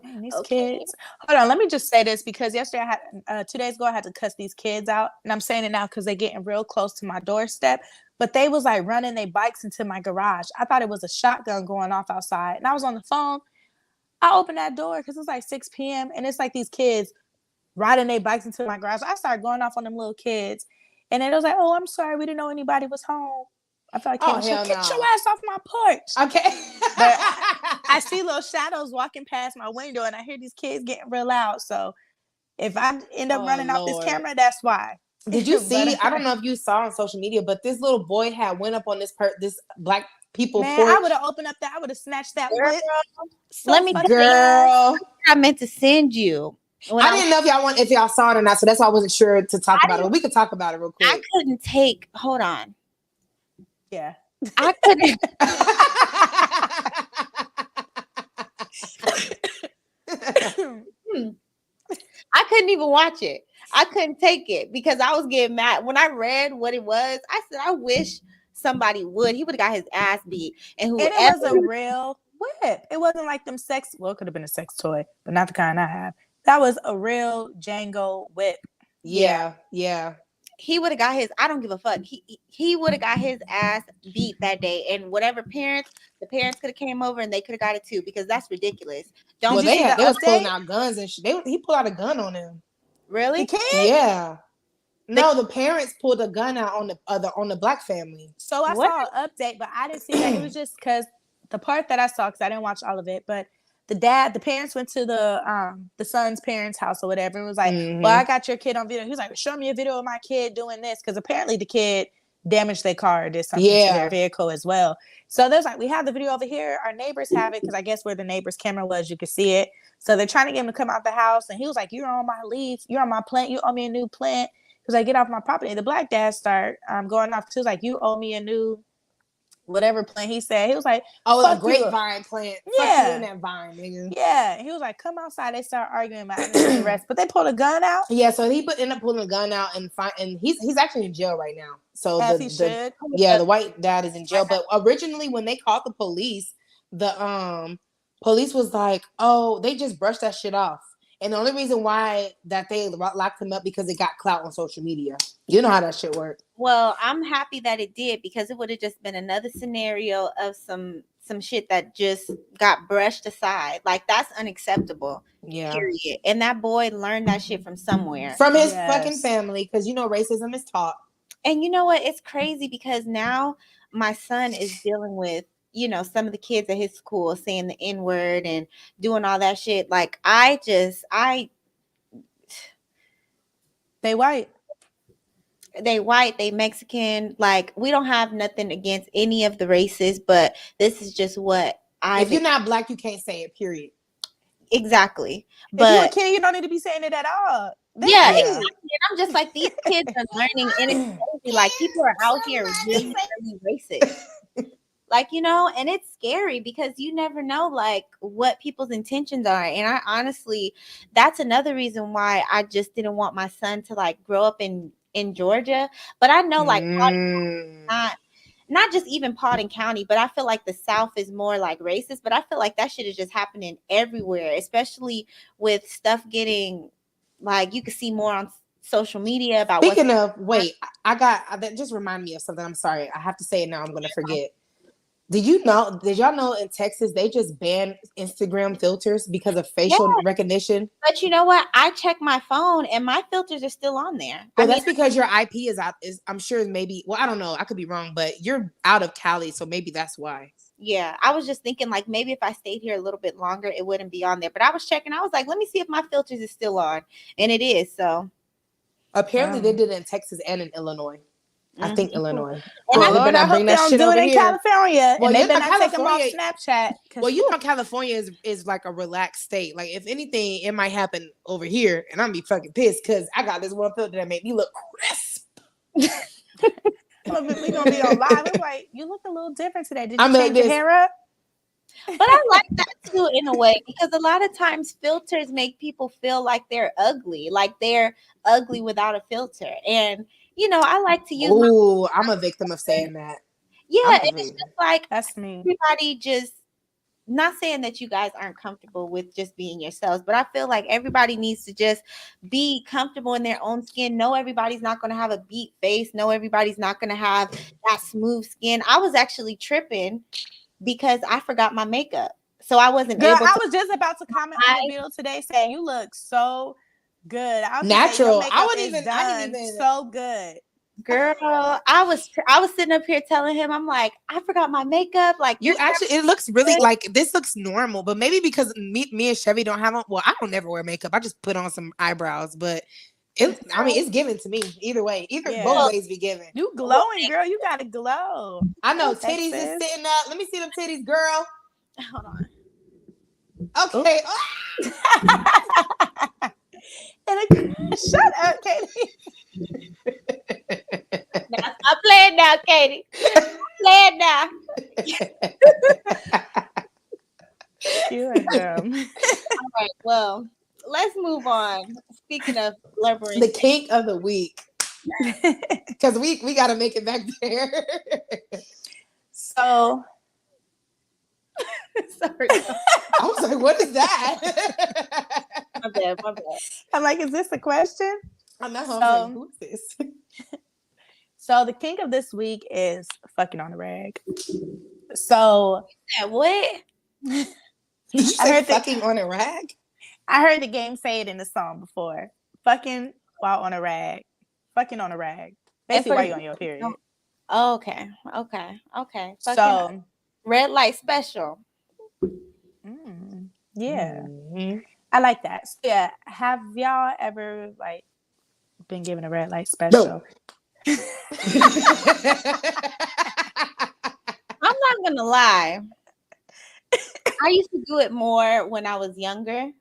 Man, these kids. Hold on, let me just say this because yesterday I had 2 days ago I had to cuss these kids out, and I'm saying it now because they're getting real close to my doorstep. But they was like running their bikes into my garage. I thought it was a shotgun going off outside, and I was on the phone. I opened that door because it's like 6 p.m. and it's like these kids riding their bikes into my garage. I started going off on them little kids, and then it was like, "Oh, I'm sorry, we didn't know anybody was home." I felt like, get your ass off my porch. Okay. But I see little shadows walking past my window and I hear these kids getting real loud. So if I end up running off this camera, that's why. Did you see? I don't know if you saw on social media, but this little boy had went up on this black people porch. I would have opened up that. I would have snatched that whip. So let me, girl. I meant to send you. I didn't know if y'all saw it or not, so that's why I wasn't sure to talk about it. We could talk about it real quick. I couldn't take. Hold on. Yeah. I couldn't. I couldn't even watch it. I couldn't take it because I was getting mad. When I read what it was, I said, I wish somebody would. He would have got his ass beat. And it was a real whip. It wasn't like them sex. Well, it could have been a sex toy, but not the kind I have. That was a real Django whip. Yeah. He would have got his. I don't give a fuck. He would have got his ass beat that day, and whatever the parents could have came over and they could have got it too because that's ridiculous. They was pulling out guns and shit. He pulled out a gun on him. Really? The kid? Yeah. No, the parents pulled a gun out on the black family. So I saw an update, but I didn't see that. It was just because the part that I saw, because I didn't watch all of it, but the parents went to the son's parents' house or whatever. It was like, well, I got your kid on video. He was like, show me a video of my kid doing this. Because apparently the kid damaged their car or did something to their vehicle as well. So there's like, we have the video over here. Our neighbors have it because I guess where the neighbor's camera was, you could see it. So they're trying to get him to come out the house. And he was like, you're on my leaf. You're on my plant. You owe me a new plant. He was like, get off my property. And the black dad started going off. He was like, you owe me a new whatever plant he said. He was like, a grapevine plant. Yeah. Fuck you in that vine, nigga. Yeah. He was like, come outside. They started arguing about arrest. But they pulled a gun out. Yeah, so he ended up pulling a gun out and he's actually in jail right now. So the white dad is in jail. But originally when they called the police, the police was like, oh, they just brushed that shit off. And the only reason why that they locked him up because it got clout on social media. You know how that shit works. Well, I'm happy that it did because it would have just been another scenario of some shit that just got brushed aside. Like that's unacceptable. Yeah. Period. And that boy learned that shit from somewhere. From his fucking family, because racism is taught. And you know what? It's crazy because now my son is dealing with some of the kids at his school saying the N-word and doing all that shit. Like they white, they Mexican. Like we don't have nothing against any of the races, but this is just what if you're not black, you can't say it, period. Exactly. But if you're a kid, you don't need to be saying it at all. Exactly. And I'm just like, these kids are learning, and it's crazy. Like people are out here really, really racist. Like, and it's scary because you never know like what people's intentions are. And I honestly, that's another reason why I just didn't want my son to like grow up in Georgia. But I know like not just even Paulding County, but I feel like the South is more like racist. But I feel like that shit is just happening everywhere, especially with stuff getting like you can see more on social media about. That just reminded me of something. I'm sorry, I have to say it now. I'm gonna forget. Did y'all know in Texas they just banned Instagram filters because of Yeah, facial recognition? but you know what? I check my phone and my filters are still on there. Well, that's because your IP is out. I'm sure maybe. Well, I don't know. I could be wrong, but you're out of Cali, so maybe that's why. Yeah, I was just thinking like maybe if I stayed here a little bit longer, it wouldn't be on there. But I was checking. I was like, let me see if my filters is still on, and it is. So apparently they did it in Texas and in Illinois. I think Illinois. And Lord, I hope they don't do it in California. Well, and they better not take them off Snapchat. Well, California is like a relaxed state. Like, if anything, it might happen over here, and I'm be fucking pissed because I got this one filter that made me look crisp. We gonna be on live. It's like, you look a little different today. Did you change your hair up? But I like that too in a way, because a lot of times filters make people feel like they're ugly without a filter. And you know, I like to use. Oh, I'm a victim of saying that. Yeah, and it's just like that's me. Everybody just, not saying that you guys aren't comfortable with just being yourselves, but I feel like everybody needs to just be comfortable in their own skin. No, everybody's not going to have a beat face. No, everybody's not going to have that smooth skin. I was actually tripping because I forgot my makeup, so I wasn't able to. I was just about to comment on the video today saying you look so good. Natural. I didn't even so good. Girl, I was sitting up here telling him, I'm like, I forgot my makeup. Like, you actually, it looks really like this looks normal, but maybe because me and Chevy don't have on. Well, I don't never wear makeup. I just put on some eyebrows, but it's given to me either way. Both ways be given. You glowing, girl. You gotta glow. I know titties is sitting up. Let me see them titties, girl. Hold on. Okay. Shut up, Katie. Now, stop playing now, Katie. Playing now. You are dumb. All right, well, let's move on. Speaking of blubbering, the kink of the week, because we got to make it back there. So, sorry. I was like, what is that? My bad. I'm like, is this a question? I'm not like, who is this? So the kink of this week is fucking on a rag. So what? I heard fucking on a rag. I heard the game say it in the song before. Fucking while on a rag. Fucking on a rag. Basically, while you're on your period. Okay. Fucking so red light special. Yeah. Mm-hmm. I like that. So, yeah. Have y'all ever been given a red light special? No. I'm not gonna lie. I used to do it more when I was younger,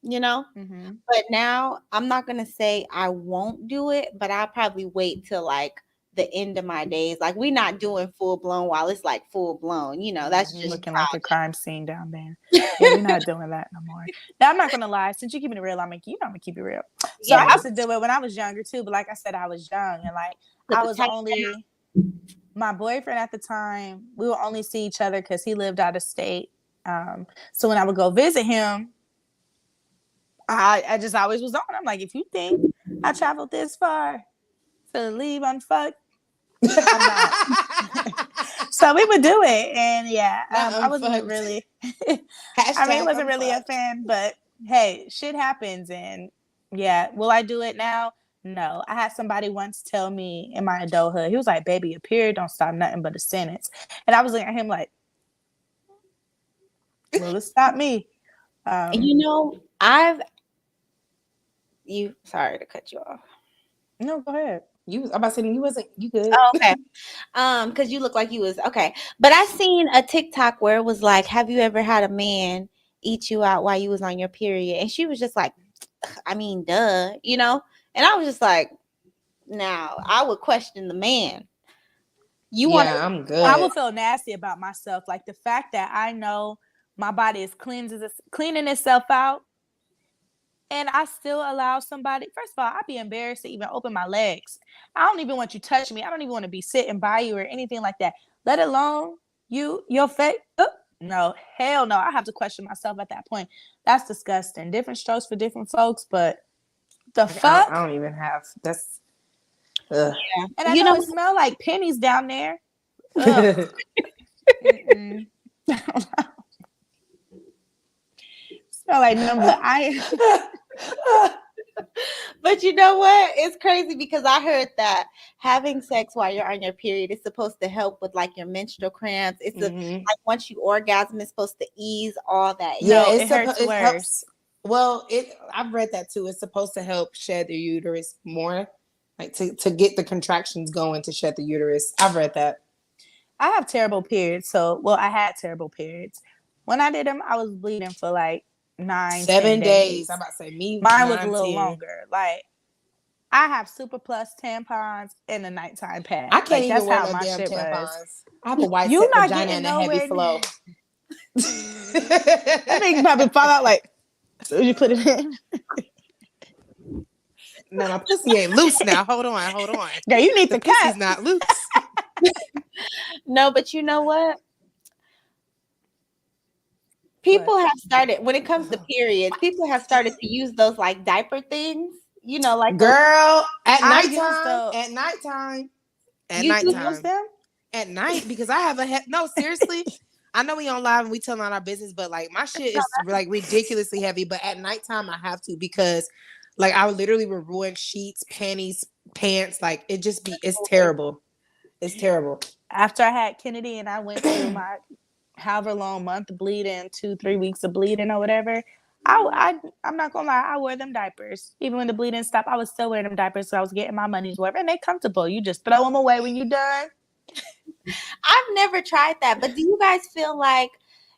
you know. Mm-hmm. But now I'm not gonna say I won't do it, but I'll probably wait till the end of my days. Like, we're not doing full blown while it's full blown, you know. That's just looking like a crime scene down there. Yeah, we're not doing that no more. Now, I'm not gonna lie, since you're keeping it real, I'm gonna keep it real. So I used to do it when I was younger too, but like I said, I was young, and I was only my boyfriend at the time. We would only see each other because he lived out of state. So when I would go visit him, I just always was on. I'm like, if you think I traveled this far to leave unfucked, I'm not. So we would do it, and I wasn't really. I wasn't really a fan, but hey, shit happens, and will I do it now? No. I had somebody once tell me in my adulthood, he was like, "Baby, a period don't stop nothing but a sentence," and I was looking at him like, "Will it stop me?" You know, sorry to cut you off. No, go ahead. I'm about to say you good. Oh, okay. Because you look like you was okay. But I seen a TikTok where it was like, have you ever had a man eat you out while you was on your period? And she was just like, I mean, duh, you know? And I was just like, now I would question the man. I'm good. I would feel nasty about myself. Like the fact that I know my body is cleaning itself out, and I still allow somebody. First of all, I'd be embarrassed to even open my legs. I don't even want you touching me. I don't even want to be sitting by you or anything like that. Let alone your face. No, hell no. I have to question myself at that point. That's disgusting. Different strokes for different folks, but the fuck? I don't even have. That's. And I know it smell like pennies down there. Smell like number iron. But you know what? It's crazy because I heard that having sex while you're on your period is supposed to help with like your menstrual cramps. It's like once you orgasm, it's supposed to ease all that. No, it hurts worse. Helps. Well, I've read that too. It's supposed to help shed the uterus more, like to get the contractions going to shed the uterus. I've read that. I have terrible periods. I had terrible periods. When I did them, I was bleeding for like 7 days. I'm about to say me. Mine was a little longer. Like I have Super Plus tampons and a nighttime pad. I can't even wear no damn tampons. I have a white vagina and a heavy flow. That thing probably fall out like as soon as you put it in. No, my pussy ain't loose now. Hold on. Girl, you need the pussy's not loose. No, but you know what? People have started, when it comes to periods, people have started to use those like diaper things. You know, like girl, at nighttime. At night because I have no, seriously. I know we on live and we telling all our business, but like my shit is like ridiculously heavy. But at nighttime I have to because like I literally will ruin sheets, panties, pants. Like it's terrible. It's terrible. After I had Kennedy and I went through my however long month of bleeding, 2-3 weeks of bleeding or whatever, I'm not gonna lie, I wear them diapers. Even when the bleeding stopped, I was still wearing them diapers, so I was getting my money's worth, and they comfortable. You just throw them away when you're done. I've never tried that, but do you guys feel like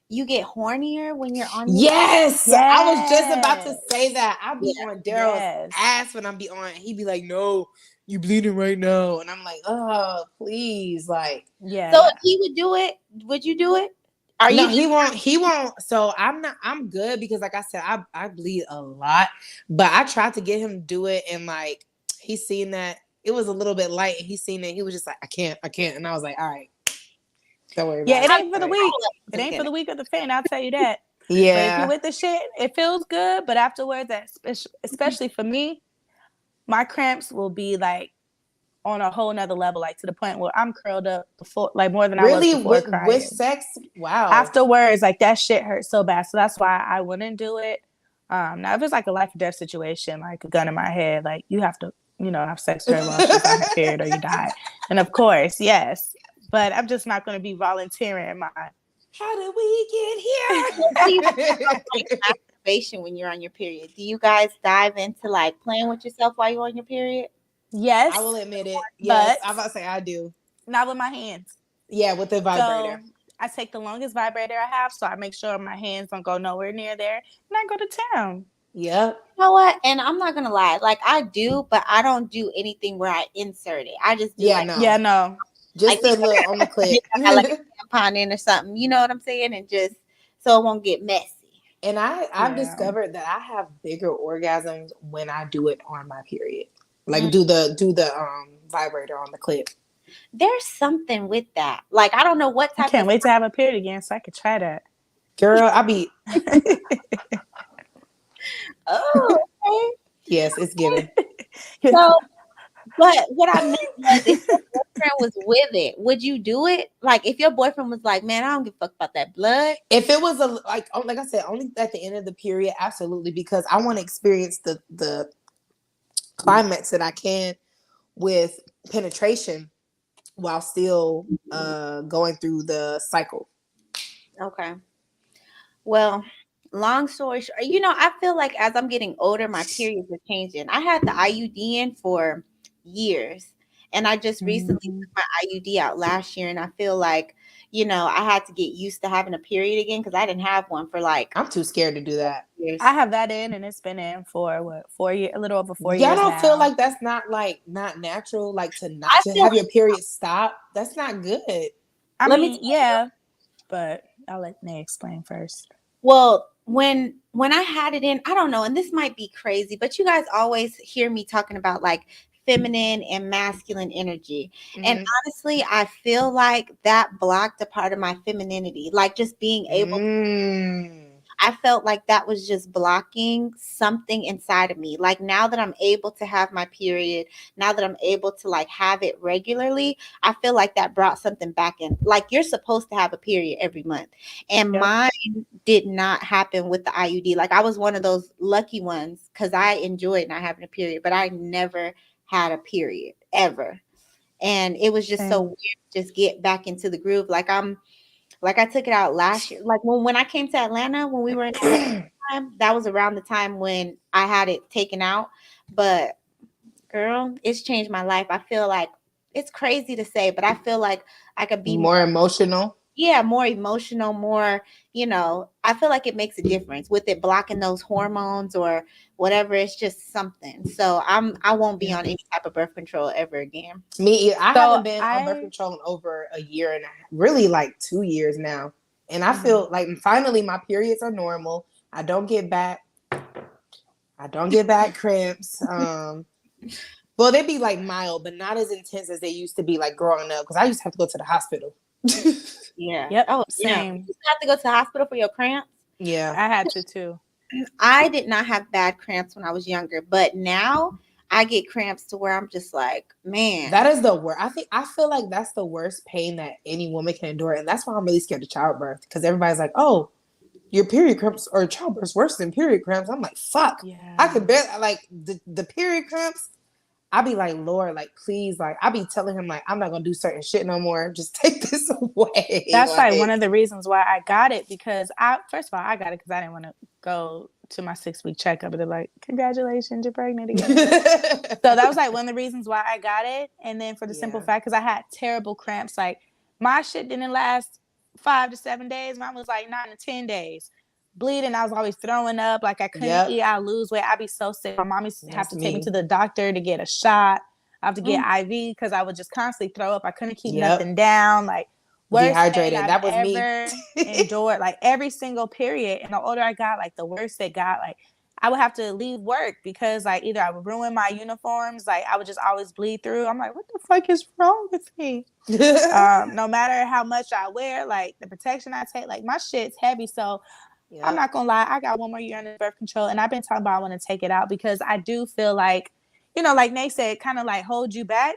you get hornier when you're on? Yes, I was just about to say that. I'll be on Daryl's ass when I'm be on. He'd be like, "No, you bleeding right now," and I'm like, "Oh, please!" Like, yeah. So if he would do it, would you do it? He won't. So I'm good because like I said, I bleed a lot, but I tried to get him to do it and like he's seen that it was a little bit light and he's seen it. He was just like, I can't. And I was like, all right, don't worry about it. Yeah, it ain't for the weak. It ain't for the weak of the faint. I'll tell you that. Yeah. But if you're with the shit, it feels good. But afterwards, especially for me, my cramps will be like on a whole nother level, like to the point where I'm curled up before, like more than I was before crying. With sex? Wow. Afterwards, like that shit hurts so bad. So that's why I wouldn't do it. Now if it's like a life or death situation, like a gun in my head, like you have to, have sex with her while she's on her period or you die. And of course, yes. But I'm just not going to be volunteering my. How did we get here? Masturbation when you're on your period. Do you guys dive into like playing with yourself while you're on your period? Yes, I will admit it. Yes, I'm about to say I do. Not with my hands. Yeah, with the vibrator. So I take the longest vibrator I have, so I make sure my hands don't go nowhere near there, and I go to town. Yep. You know what? And I'm not gonna lie, like I do, but I don't do anything where I insert it. I just do no. Just like, a little on the clip. I like a tampon in or something. You know what I'm saying? And just so it won't get messy. And I've discovered that I have bigger orgasms when I do it on my period. Like do the vibrator on the clip. There's something with that. Like I don't know what type. I can't wait to have a period again so I could try that. Girl, I be. Oh, okay. Yes, it's given. So, but what I meant was, if your boyfriend was with it, would you do it? Like, if your boyfriend was like, "Man, I don't give a fuck about that blood." If it was like I said, only at the end of the period, absolutely, because I want to experience the climax that I can with penetration while still going through the cycle. Okay. Well, long story short, I feel like as I'm getting older, my periods are changing. I had the IUD in for years, and I just recently took my IUD out last year, and I feel like, I had to get used to having a period again because I didn't have one for like. I'm too scared to do that. Years. I have that in, and it's been in for 4 years, a little over 4 years. Y'all don't feel like that's not natural, like to have your period stop? That's not good. I mean, yeah, but I'll let Nay explain first. Well, when I had it in, I don't know, and this might be crazy, but you guys always hear me talking about like feminine and masculine energy. Mm-hmm. And honestly, I feel like that blocked a part of my femininity, like just being able to I felt like that was just blocking something inside of me. Like now that I'm able to have my period, now that I'm able to like have it regularly, I feel like that brought something back in. Like you're supposed to have a period every month. And mine did not happen with the IUD. Like I was one of those lucky ones because I enjoyed not having a period, but I never had a period ever. And it was just so weird to just get back into the groove. Like I took it out last year. Like when I came to Atlanta, when we were in Atlanta, that was around the time when I had it taken out. But girl, it's changed my life. I feel like it's crazy to say, but I feel like I could be more emotional. Yeah, more emotional, more, I feel like it makes a difference with it blocking those hormones or whatever. It's just something. So I won't be on any type of birth control ever again. Me, I haven't been on birth control in over a year and really like 2 years now. And I feel like finally my periods are normal. I don't get back cramps. Well, they be like mild, but not as intense as they used to be like growing up. Because I used to have to go to the hospital. Yeah. Yep. Oh, same. You have to go to the hospital for your cramps? Yeah. I had to too. I did not have bad cramps when I was younger, but now I get cramps to where I'm just like, man. That is the worst. I feel like that's the worst pain that any woman can endure. And that's why I'm really scared of childbirth. Because everybody's like, oh, your period cramps or childbirth's worse than period cramps. I'm like, fuck. Yeah. I could barely, like, the period cramps. I be like, Lord, like, please, like, I be telling him, like, I'm not gonna do certain shit no more. Just take this away. That's like one of the reasons why I got it, because first of all, I got it because I didn't want to go to my 6-week checkup. But they're like, congratulations, you're pregnant again. So that was like one of the reasons why I got it. And then for the simple fact, because I had terrible cramps, like my shit didn't last 5 to 7 days. Mine was like 9 to 10 days. Bleeding, I was always throwing up. Like I couldn't eat, I lose weight. I'd be so sick. My mom used to have to take me to the doctor to get a shot. I have to get IV because I would just constantly throw up. I couldn't keep nothing down. Like worst dehydrated. I've That was ever endured. Like every single period. And the older I got, like the worse it got. Like I would have to leave work because like either I would ruin my uniforms, like I would just always bleed through. I'm like, what the fuck is wrong with me? No matter how much I wear, like the protection I take, like my shit's heavy. So I'm not gonna lie, I got 1 more year on the birth control, and I've been talking about I want to take it out because I do feel like, like Nate said, kind of like hold you back.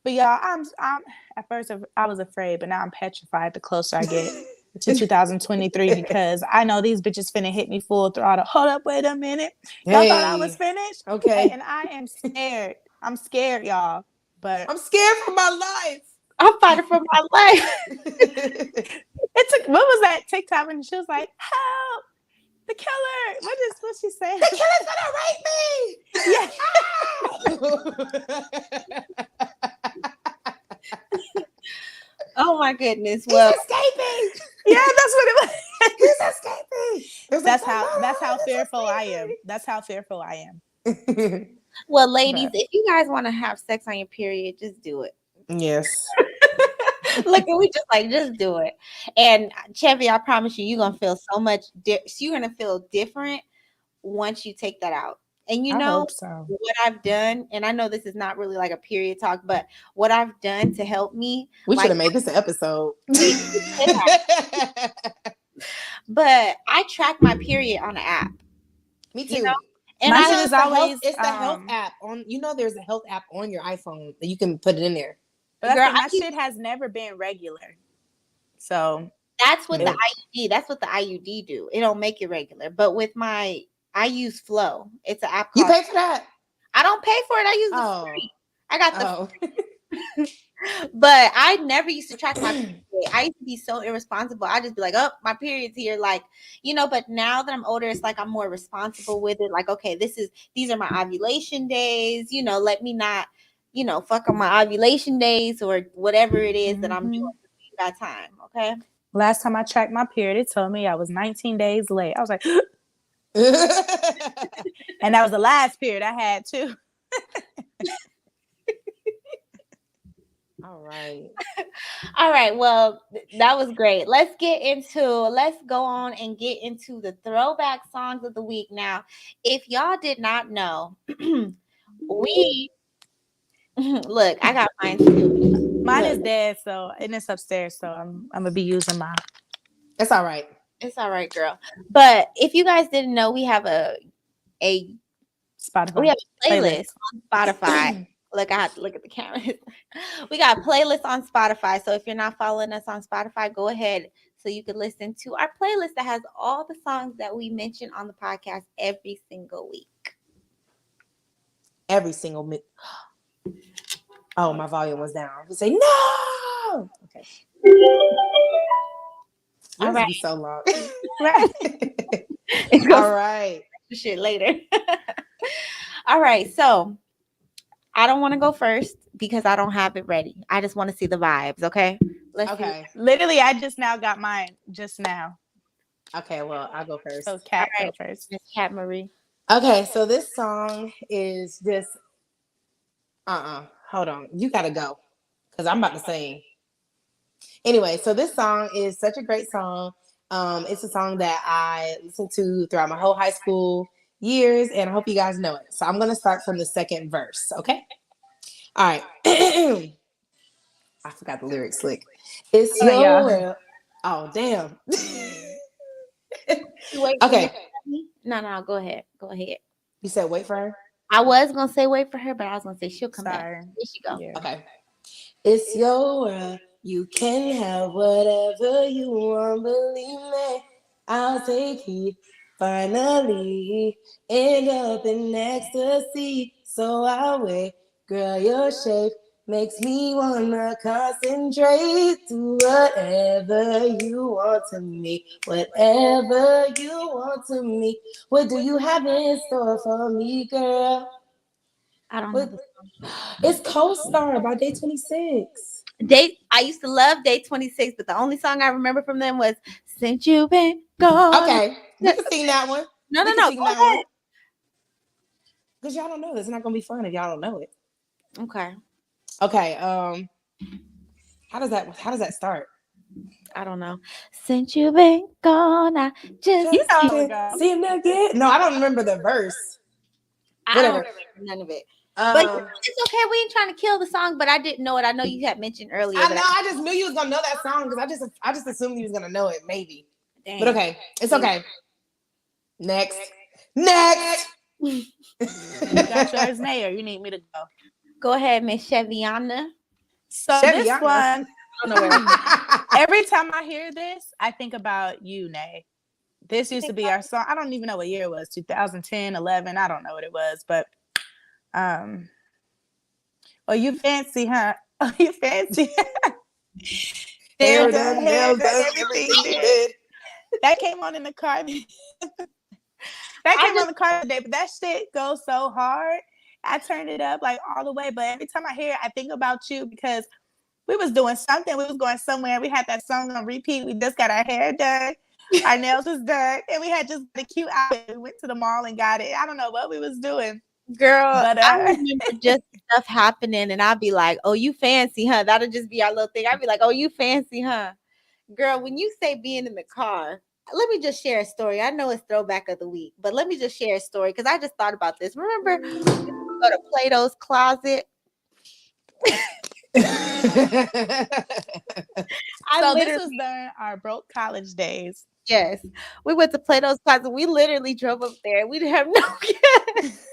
But y'all, I'm at first I was afraid, but now I'm petrified the closer I get to 2023 because I know these bitches finna hit me full throttle. Hold up, wait a minute. Y'all thought I was finished? Okay. And I am scared. I'm scared, y'all. But I'm scared for my life. I'm fighting for my life. It took, what was that TikTok when she was like, help, the killer. What she say? The killer's gonna rape me. Yeah. Oh my goodness. Well, he's escaping. Yeah, that's what it was. He's escaping. That's how fearful I am. That's how fearful I am. Well, ladies, if you guys want to have sex on your period, just do it. Yes. Look, we just do it. And Chevy, I promise you, you're gonna feel so much. You're gonna feel different once you take that out. And I hope so. What I've done, and I know this is not really like a period talk, but what I've done to help me. We should have made this an episode. But I track my period on an app. Me too. And it's the health app on. There's a health app on your iPhone that you can put it in there. But my shit has never been regular. So that's what the IUD. That's what the IUD do. It don't make it regular. But with I use Flow. It's an app. You pay for that? I don't pay for it. I use the free. I got the. But I never used to track my period. I used to be so irresponsible. I just be like, oh, my period's here. Like, but now that I'm older, it's like I'm more responsible with it. Like, okay, these are my ovulation days. Let me not, fuck on my ovulation days or whatever it is that I'm doing that time. Okay. Last time I tracked my period, it told me I was 19 days late. I was like, and that was the last period I had too. All right. All right. Well, that was great. Let's go on and get into the throwback songs of the week. Now, if y'all did not know, look, I got mine too. Mine is dead, and it's upstairs, so I'm gonna be using mine. It's all right. It's all right, girl. But if you guys didn't know, we have a Spotify. we have a playlist on Spotify. Look, I have to look at the camera. We got a playlist on Spotify. So if you're not following us on Spotify, go ahead so you can listen to our playlist that has all the songs that we mention on the podcast every single week. Every single Oh, my volume was down. I would say no. Okay. All Yours right. be so long. Right. All right. Shit later. All right. So I don't want to go first because I don't have it ready. I just want to see the vibes. Okay. Let's Okay. Literally, I just now got mine just now. Okay. Well, I'll go first. So Kat, go first. Miss Kat Marie. Okay. So this song is just. Hold on. You gotta go because I'm about to sing. Anyway, so this song is such a great song. It's a song that I listened to throughout my whole high school years, and I hope you guys know it. So I'm gonna start from the second verse. Okay. All right. I forgot the lyrics. Slick. It's Oh, your yeah. world. Oh damn. Wait, Okay. No, go ahead. Go ahead. You said wait for her? I was gonna say wait for her, but I was gonna say she'll come Sorry. back. Here she go. Yeah. Okay. It's your world. You can have whatever you want. Believe me, I'll take you. Finally, end up in ecstasy. So I'll wait. Girl, your shape makes me wanna concentrate. Do whatever you want to me. Whatever you want to me. What do you have in store for me, girl? I don't know. It's Co-Star by Day 26. I used to love Day 26, but the only song I remember from them was Since You've Been Gone. Okay, we can sing that one. No. Go ahead. Because y'all don't know this. It's not gonna be fun if y'all don't know it. Okay. Okay. How does that start? I don't know. Since you've been gone, I just seem to get. No, I don't remember the verse. I don't remember none of it. But it's okay. We ain't trying to kill the song, but I didn't know it. I know you had mentioned earlier. I know. I just knew you was gonna know that song because I just assumed you was gonna know it, maybe. Dang. But okay, it's okay. Next. You got yours, Nay, or you need me to go? Go ahead, Miss Chevyana. So this one, I don't know where. Every time I hear this, I think about you, Nay. This used to be our song. I don't even know what year it was. 2010, 11. I don't know what it was, but oh, you fancy, huh? Oh, you fancy. Hair done, everything you did. That came on in the car. That came on the car today, but that shit goes so hard. I turned it up like all the way, but every time I hear it, I think about you because we was doing something. We was going somewhere. We had that song on repeat. We just got our hair done. Our nails was done. And we had just a cute outfit. We went to the mall and got it. I don't know what we was doing. Girl, but I remember just stuff happening and I'd be like, oh, you fancy, huh? That'll just be our little thing. I'd be like, oh, you fancy, huh? Girl, when you say being in the car, let me just share a story. I know it's throwback of the week, but let me just share a story because I just thought about this. Remember, we go to Plato's Closet. This was during our broke college days. Yes, we went to Plato's Closet. We literally drove up there. We didn't have no gas.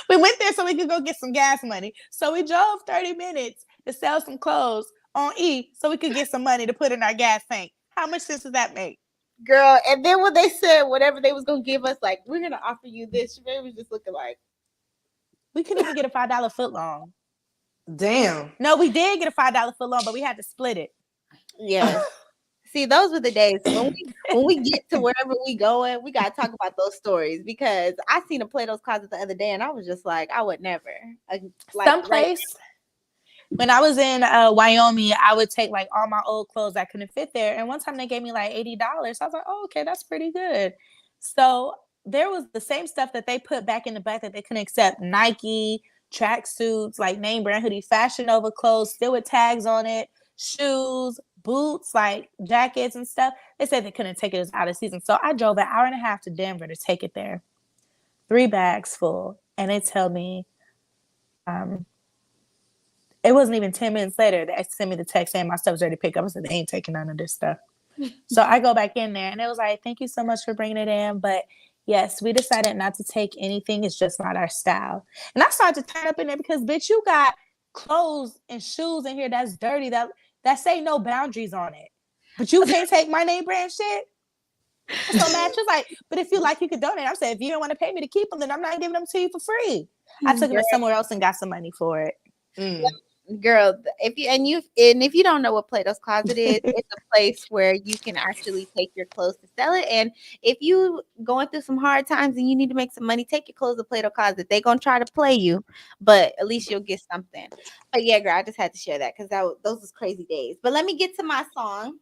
We went there so we could go get some gas money. So we drove 30 minutes to sell some clothes on E so we could get some money to put in our gas tank. How much sense does that make? Girl, and then when they said whatever they was going to give us, like, we're going to offer you this, she was just looking like. We couldn't even get a $5 foot long. Damn. No, we did get a $5 foot long, but we had to split it. Yeah. See, those were the days when we get to wherever we going, we got to talk about those stories because I seen a Plato's Closet the other day and I was just like, I would never. Someplace. When I was in Wyoming, I would take like all my old clothes that couldn't fit there. And one time they gave me like $80. I was like, oh, okay, that's pretty good. So there was the same stuff that they put back in the back that they couldn't accept. Nike, tracksuits, like name brand hoodie, Fashion Nova clothes, still with tags on it, shoes, boots, like jackets and stuff. They said they couldn't take it out of season. So I drove an hour and a half to Denver to take it there. 3 bags full. And they tell me, it wasn't even 10 minutes later. They sent me the text saying my stuff was already picked up. I said, they ain't taking none of this stuff. So I go back in there and it was like, thank you so much for bringing it in. But yes, we decided not to take anything. It's just not our style. And I started to turn up in there because, bitch, you got clothes and shoes in here that's dirty, that say no boundaries on it. But you can't take my name brand shit. So Matt was like, but if you like, you could donate. I said, if you don't want to pay me to keep them, then I'm not giving them to you for free. I took them to somewhere else and got some money for it. Girl, if you don't know what Plato's Closet is, it's a place where you can actually take your clothes to sell it. And if you going through some hard times and you need to make some money, take your clothes to Plato's Closet. They gonna try to play you, but at least you'll get something. But yeah, girl, I just had to share that because those was crazy days. But let me get to my song.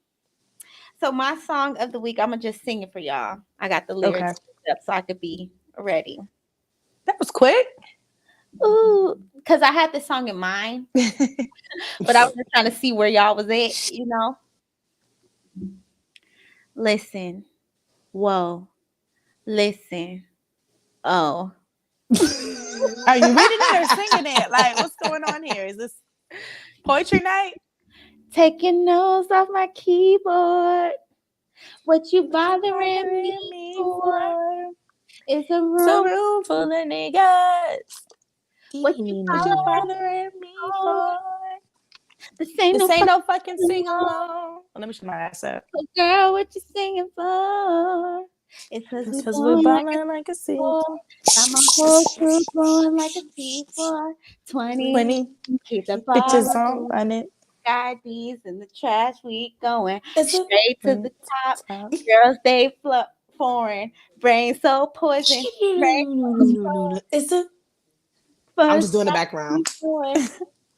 So my song of the week, I'm gonna just sing it for y'all. I got the lyrics up so I could be ready. That was quick. Ooh, because I had this song in mind, but I was just trying to see where y'all was at, you know. Listen, whoa, listen, oh. Are you reading it or singing it? Like, what's going on here? Is this poetry night? Take your nose off my keyboard. What you bothering me for? It's a room full of niggas. What you bothering me for? This ain't no fucking sing along. Let me show my ass up. So girl, what you singing for? It's because we're balling like a C4. Got my whole crew blowing like a C4. 20. Keep the bitches on running. IDs in the trash, we going straight to the top. Girls, they foreign. Brain so poison. It's a. I'm just doing the background.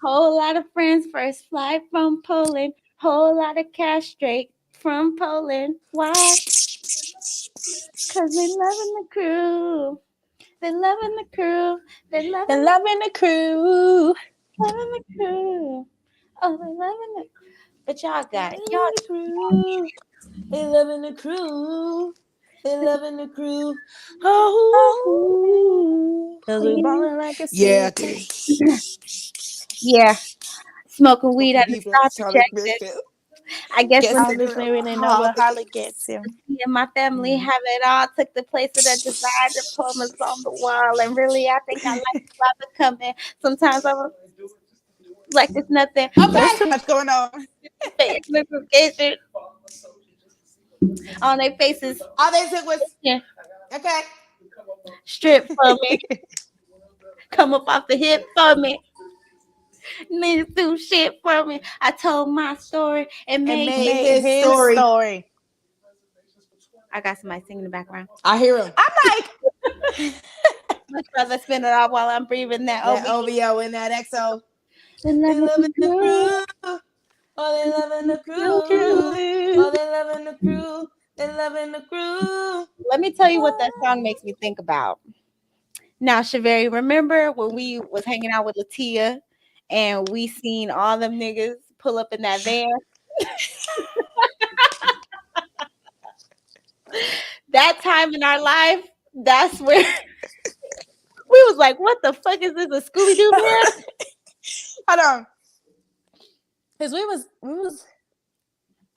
Whole lot of friends, first flight from Poland. Whole lot of cash straight from Poland. Why? Because they loving the crew. They loving the crew. They loving the crew. Loving the crew. Oh, they loving the crew. But y'all got it. Y'all the crew. They loving the crew. They loving the crew. Oh, because we balling like a yeah. Yeah. Smoking weed at the stop projected. I guess obviously we didn't know what Holly gets him. Me and my family have it all. Took the place of the designer poems on the wall, and really, I think I like the coming. Sometimes I was like, it's nothing. Okay. There's too much going on. Notification on their faces. All they said was, okay, strip for me. Come up off the hip for me. Niggas do shit for me. I told my story and made his story. I got somebody singing in the background. I hear him. I'm like, much rather spin it off while I'm breathing that OVO and that XO. They loving the crew. Oh, they loving the crew. Oh, they loving the crew. They loving the crew. Let me tell you what that song makes me think about. Now, Chevy, remember when we was hanging out with Latia and we seen all them niggas pull up in that van? That time in our life, that's where we was like, what the fuck is this, a Scooby-Doo van? Hold on. Because we was,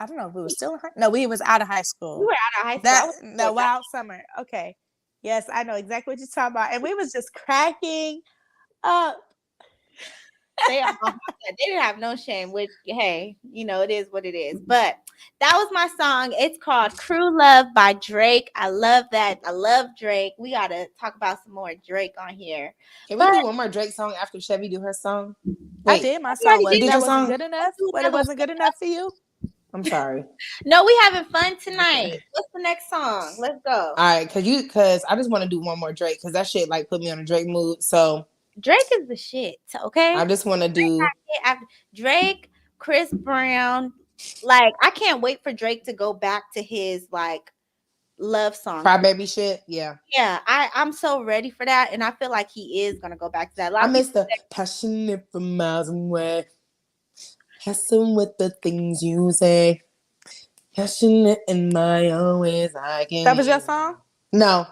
I don't know if we were still in no, we was out of high school. We were out of high school. The wild summer. Okay. Yes, I know exactly what you're talking about. And we was just cracking up. They didn't have no shame, which, hey, you know, it is what it is. But that was my song. It's called Crew Love by Drake. I love that. I love Drake. We got to talk about some more Drake on here. Can we do one more Drake song after Chevy do her song? Wait, I did my song. That wasn't good enough? But it wasn't good enough for you? I'm sorry. No, we having fun tonight. What's the next song? Let's go. All right, because I just want to do one more Drake because that shit like put me on a Drake mood. So Drake is the shit. Okay, I just want to do Drake, Chris Brown. Like, I can't wait for Drake to go back to his like love song, Crybaby shit. Yeah, I'm so ready for that, and I feel like he is gonna go back to that. I miss the passionate from miles away. Passing with the things you say. Passionate in my own ways. I can. That was your song? No.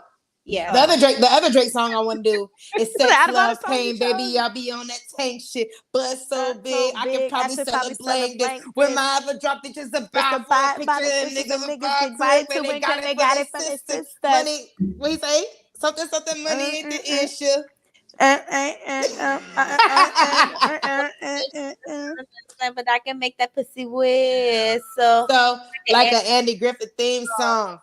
Yeah. The other Drake song I want to do is Sex, Out of all the Love, songs you Pain, baby. chose. I'll be on that tank shit. But so big, I could I probably should sell probably a sell a blank this. blank When this. my ever dropped it just to Just buy to for a buy picture, the and pictures niggas and would niggas buy get to it right to when they it got because it they for got their it from their sisters. sisters. Money, what you say? Something, money ain't the issue. But I can make that pussy whistle. So, like And, an Andy Griffith theme song.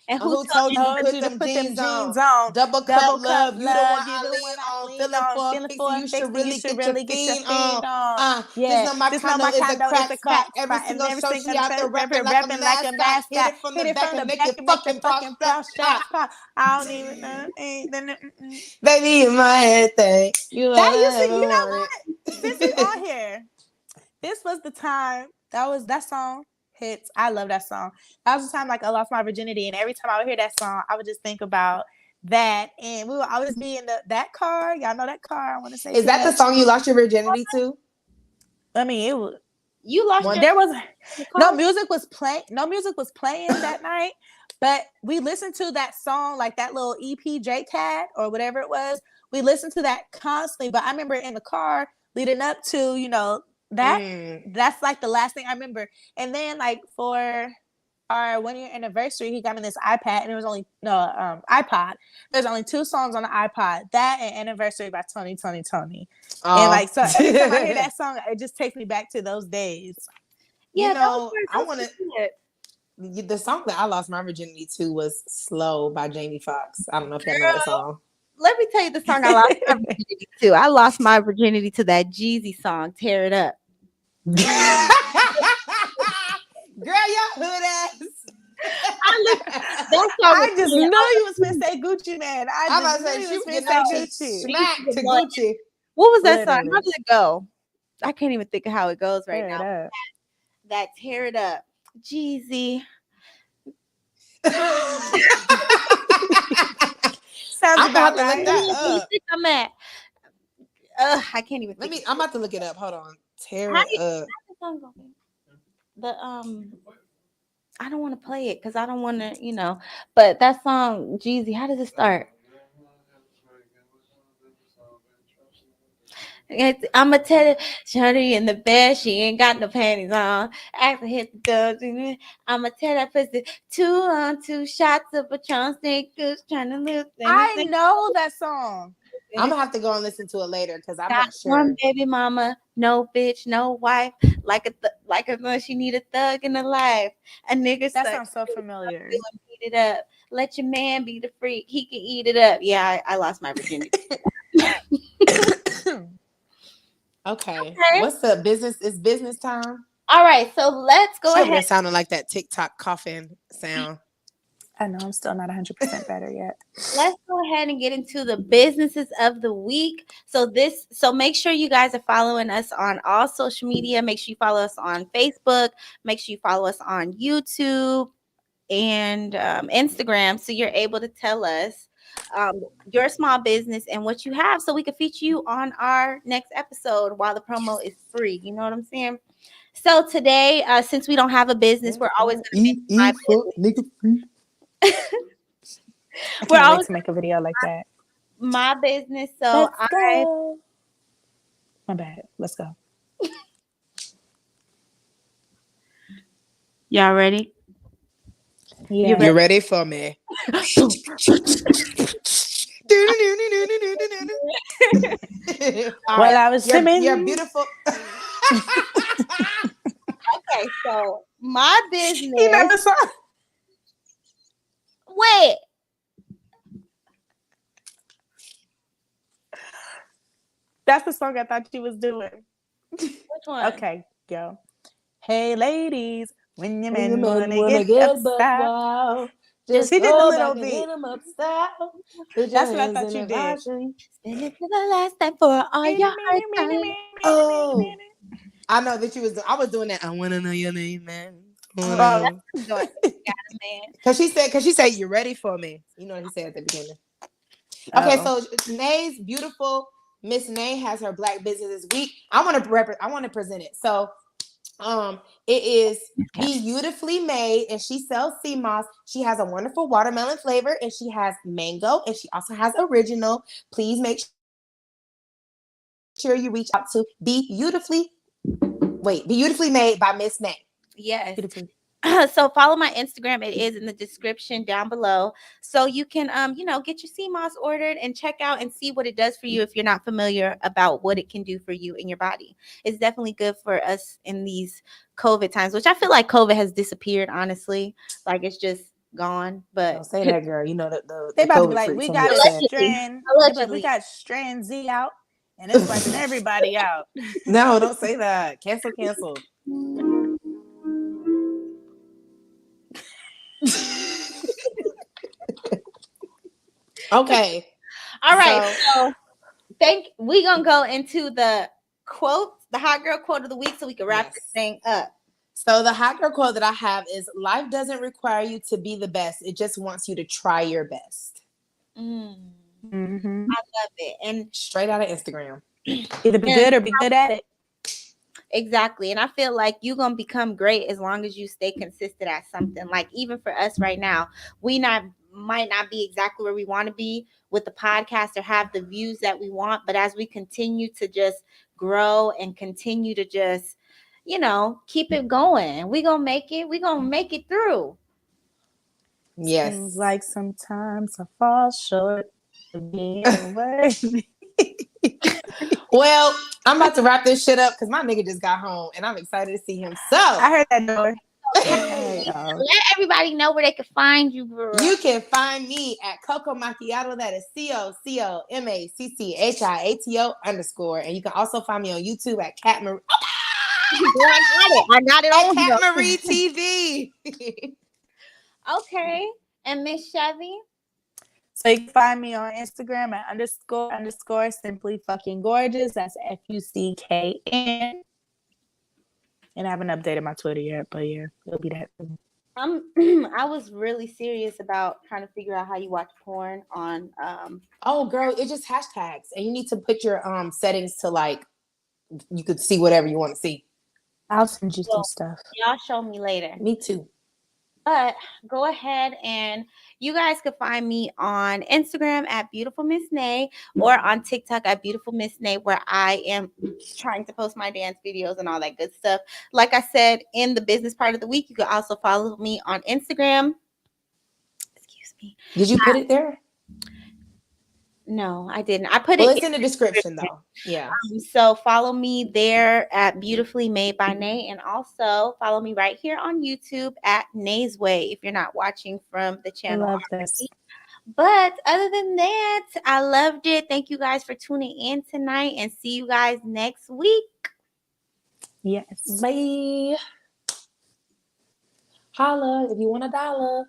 and who Who told told you to Told put you to them put them jeans jeans on? on. Double cup Double cup love, you the one love. You I the one lean I on. lean Feeling on. for a Feeling fixie, for a you should fixie. You really should get your really get your fiend feet on. on. Just Yeah. know my Just know condo my is a condo is crack a spot. crack Every spot. And single every show single she out there rapping like a rapping like a mascot. Hit mascot. it from Hit the it back from the and make back it and make the fucking fucking prostrate. prostrate pop. I don't even know. Baby, in my head thing. You That I used to, ever you know wanted. what? Since we on here, this was the time that song hits. I love that song. That was the time like I lost my virginity, and every time I would hear that song, I would just think about that. And we would always be in that car. Y'all know that car. I want to say Is that the song you lost your virginity to? I mean, it was. you lost One- your There was car? no music was playing. No music was playing that night. But we listened to that song, like that little EP J Cat or whatever it was. We listened to that constantly. But I remember in the car leading up to, that's like the last thing I remember. And then like for our 1 year anniversary, he got me this iPad, and there was only iPod. There's only 2 songs on the iPod. That and Anniversary by Tony. And like so every time I hear that song, it just takes me back to those days. Yeah, I want to. The song that I lost my virginity to was "Slow" by Jamie Foxx. I don't know if y'all know that song. Let me tell you the song I lost my virginity to. I lost my virginity to that Jeezy song, "Tear It Up." Girl, y'all hood ass. I just knew you was gonna say Gucci Man. I'm about to say she was getting that smack to Gucci. What was that song? How did it go? I can't even think of how it goes right now. That "Tear It Up," Jeezy. Sounds about right. Look that up. I'm at. I can't even. I'm about to look it up. Hold on. Tear It Up. The I don't want to play it because I don't want to, But that song, Jeezy, how does it start? I'ma tell you, Shorty in the bed, she ain't got no panties on. After hit the dubs, I'ma tell that pussy 2 on 2 shots of Patron Snake Goose trying to lose. I know that song. I'm gonna have to go and listen to it later because I'm got not sure. One baby mama, no bitch, no wife. Like she need a thug in her life. A nigga. That sounds so familiar. Beat it up. Let your man be the freak. He can eat it up. Yeah, I lost my virginity. Okay. What's the business? It's business time. All right, so let's go ahead. It sounded like that TikTok coughing sound. I know I'm still not 100% better yet. Let's go ahead and get into the businesses of the week. So make sure you guys are following us on all social media. Make sure you follow us on Facebook. Make sure you follow us on YouTube and Instagram, so you're able to tell us your small business and what you have, so we can feature you on our next episode while the promo is free. You know what I'm saying? So today, since we don't have a business, we're always going to make we're always to make a video like that. My business. So my bad. Let's go. Y'all ready? Yeah. You ready for me? Well, I was simming. You're beautiful. Okay, so my business. You know the song? Wait. That's the song I thought you was doing. Which one? Okay, go. Hey, ladies, when your man wanna get upstyle, just hit it a little bit. That's what I thought you did. Spend it to the last time for all your hard times. Oh, I know that you was. I was doing that. I want to know your name, man. Because she said, "You ready for me?" You know what he said at the beginning. Okay, so Nay's beautiful Miss Nay has her black business this week. I want to present it. So It is Beautifully Made, and she sells sea moss. She has a wonderful watermelon flavor, and she has mango, and she also has original. Please make sure you reach out to Beautifully Made by Miss Nay. Yes. Beautiful. So follow my Instagram. It is in the description down below. So you can get your sea moss ordered and check out and see what it does for you if you're not familiar about what it can do for you in your body. It's definitely good for us in these COVID times, which I feel like COVID has disappeared, honestly. Like it's just gone. But Don't say that, girl. You know They the about to be COVID like, freaks we on be got a upset. strand. Allegedly. We got strand Z out, and it's wiping everybody out. No, don't say that. Cancel. Okay. All right. So we gonna go into the quotes, the hot girl quote of the week, so we can wrap this thing up. So the hot girl quote that I have is, life doesn't require you to be the best. It just wants you to try your best. Mm-hmm. I love it. And straight out of Instagram. Either be good or be good at it. Exactly. And I feel like you're going to become great as long as you stay consistent at something. Like even for us right now, we might not be exactly where we want to be with the podcast or have the views that we want. But as we continue to just grow and continue to just, keep it going, we're going to make it. We're going to make it through. Yes. Seems like sometimes I fall short of being worthy. Well, I'm about to wrap this shit up because my nigga just got home and I'm excited to see him. So I heard that door. Let everybody know where they can find you, girl. You can find me at Coco Macchiato. That is COCOMACCHIATO_. And you can also find me on YouTube at Cat Marie. I got it on Cat Marie TV. Okay. And Miss Chevy? So you can find me on Instagram at __ simply fucking gorgeous. That's FUCKN. And I haven't updated my Twitter yet, but yeah, it'll be that. I was really serious about trying to figure out how you watch porn on Oh girl, it's just hashtags. And you need to put your settings to like you could see whatever you want to see. I'll send you some stuff. Y'all show me later. Me too. But go ahead and you guys can find me on Instagram at Beautiful Miss Nay or on TikTok at Beautiful Miss Nay, where I am trying to post my dance videos and all that good stuff. Like I said, in the business part of the week, you can also follow me on Instagram. Excuse me. Did you put it there? No, I didn't. I put it's in the description though. Yeah. So follow me there at Beautifully Made by Nay, and also follow me right here on YouTube at Nay's Way if you're not watching from the channel. I love this. But other than that, I loved it. Thank you guys for tuning in tonight, and see you guys next week. Yes. Bye. Holla if you want $1.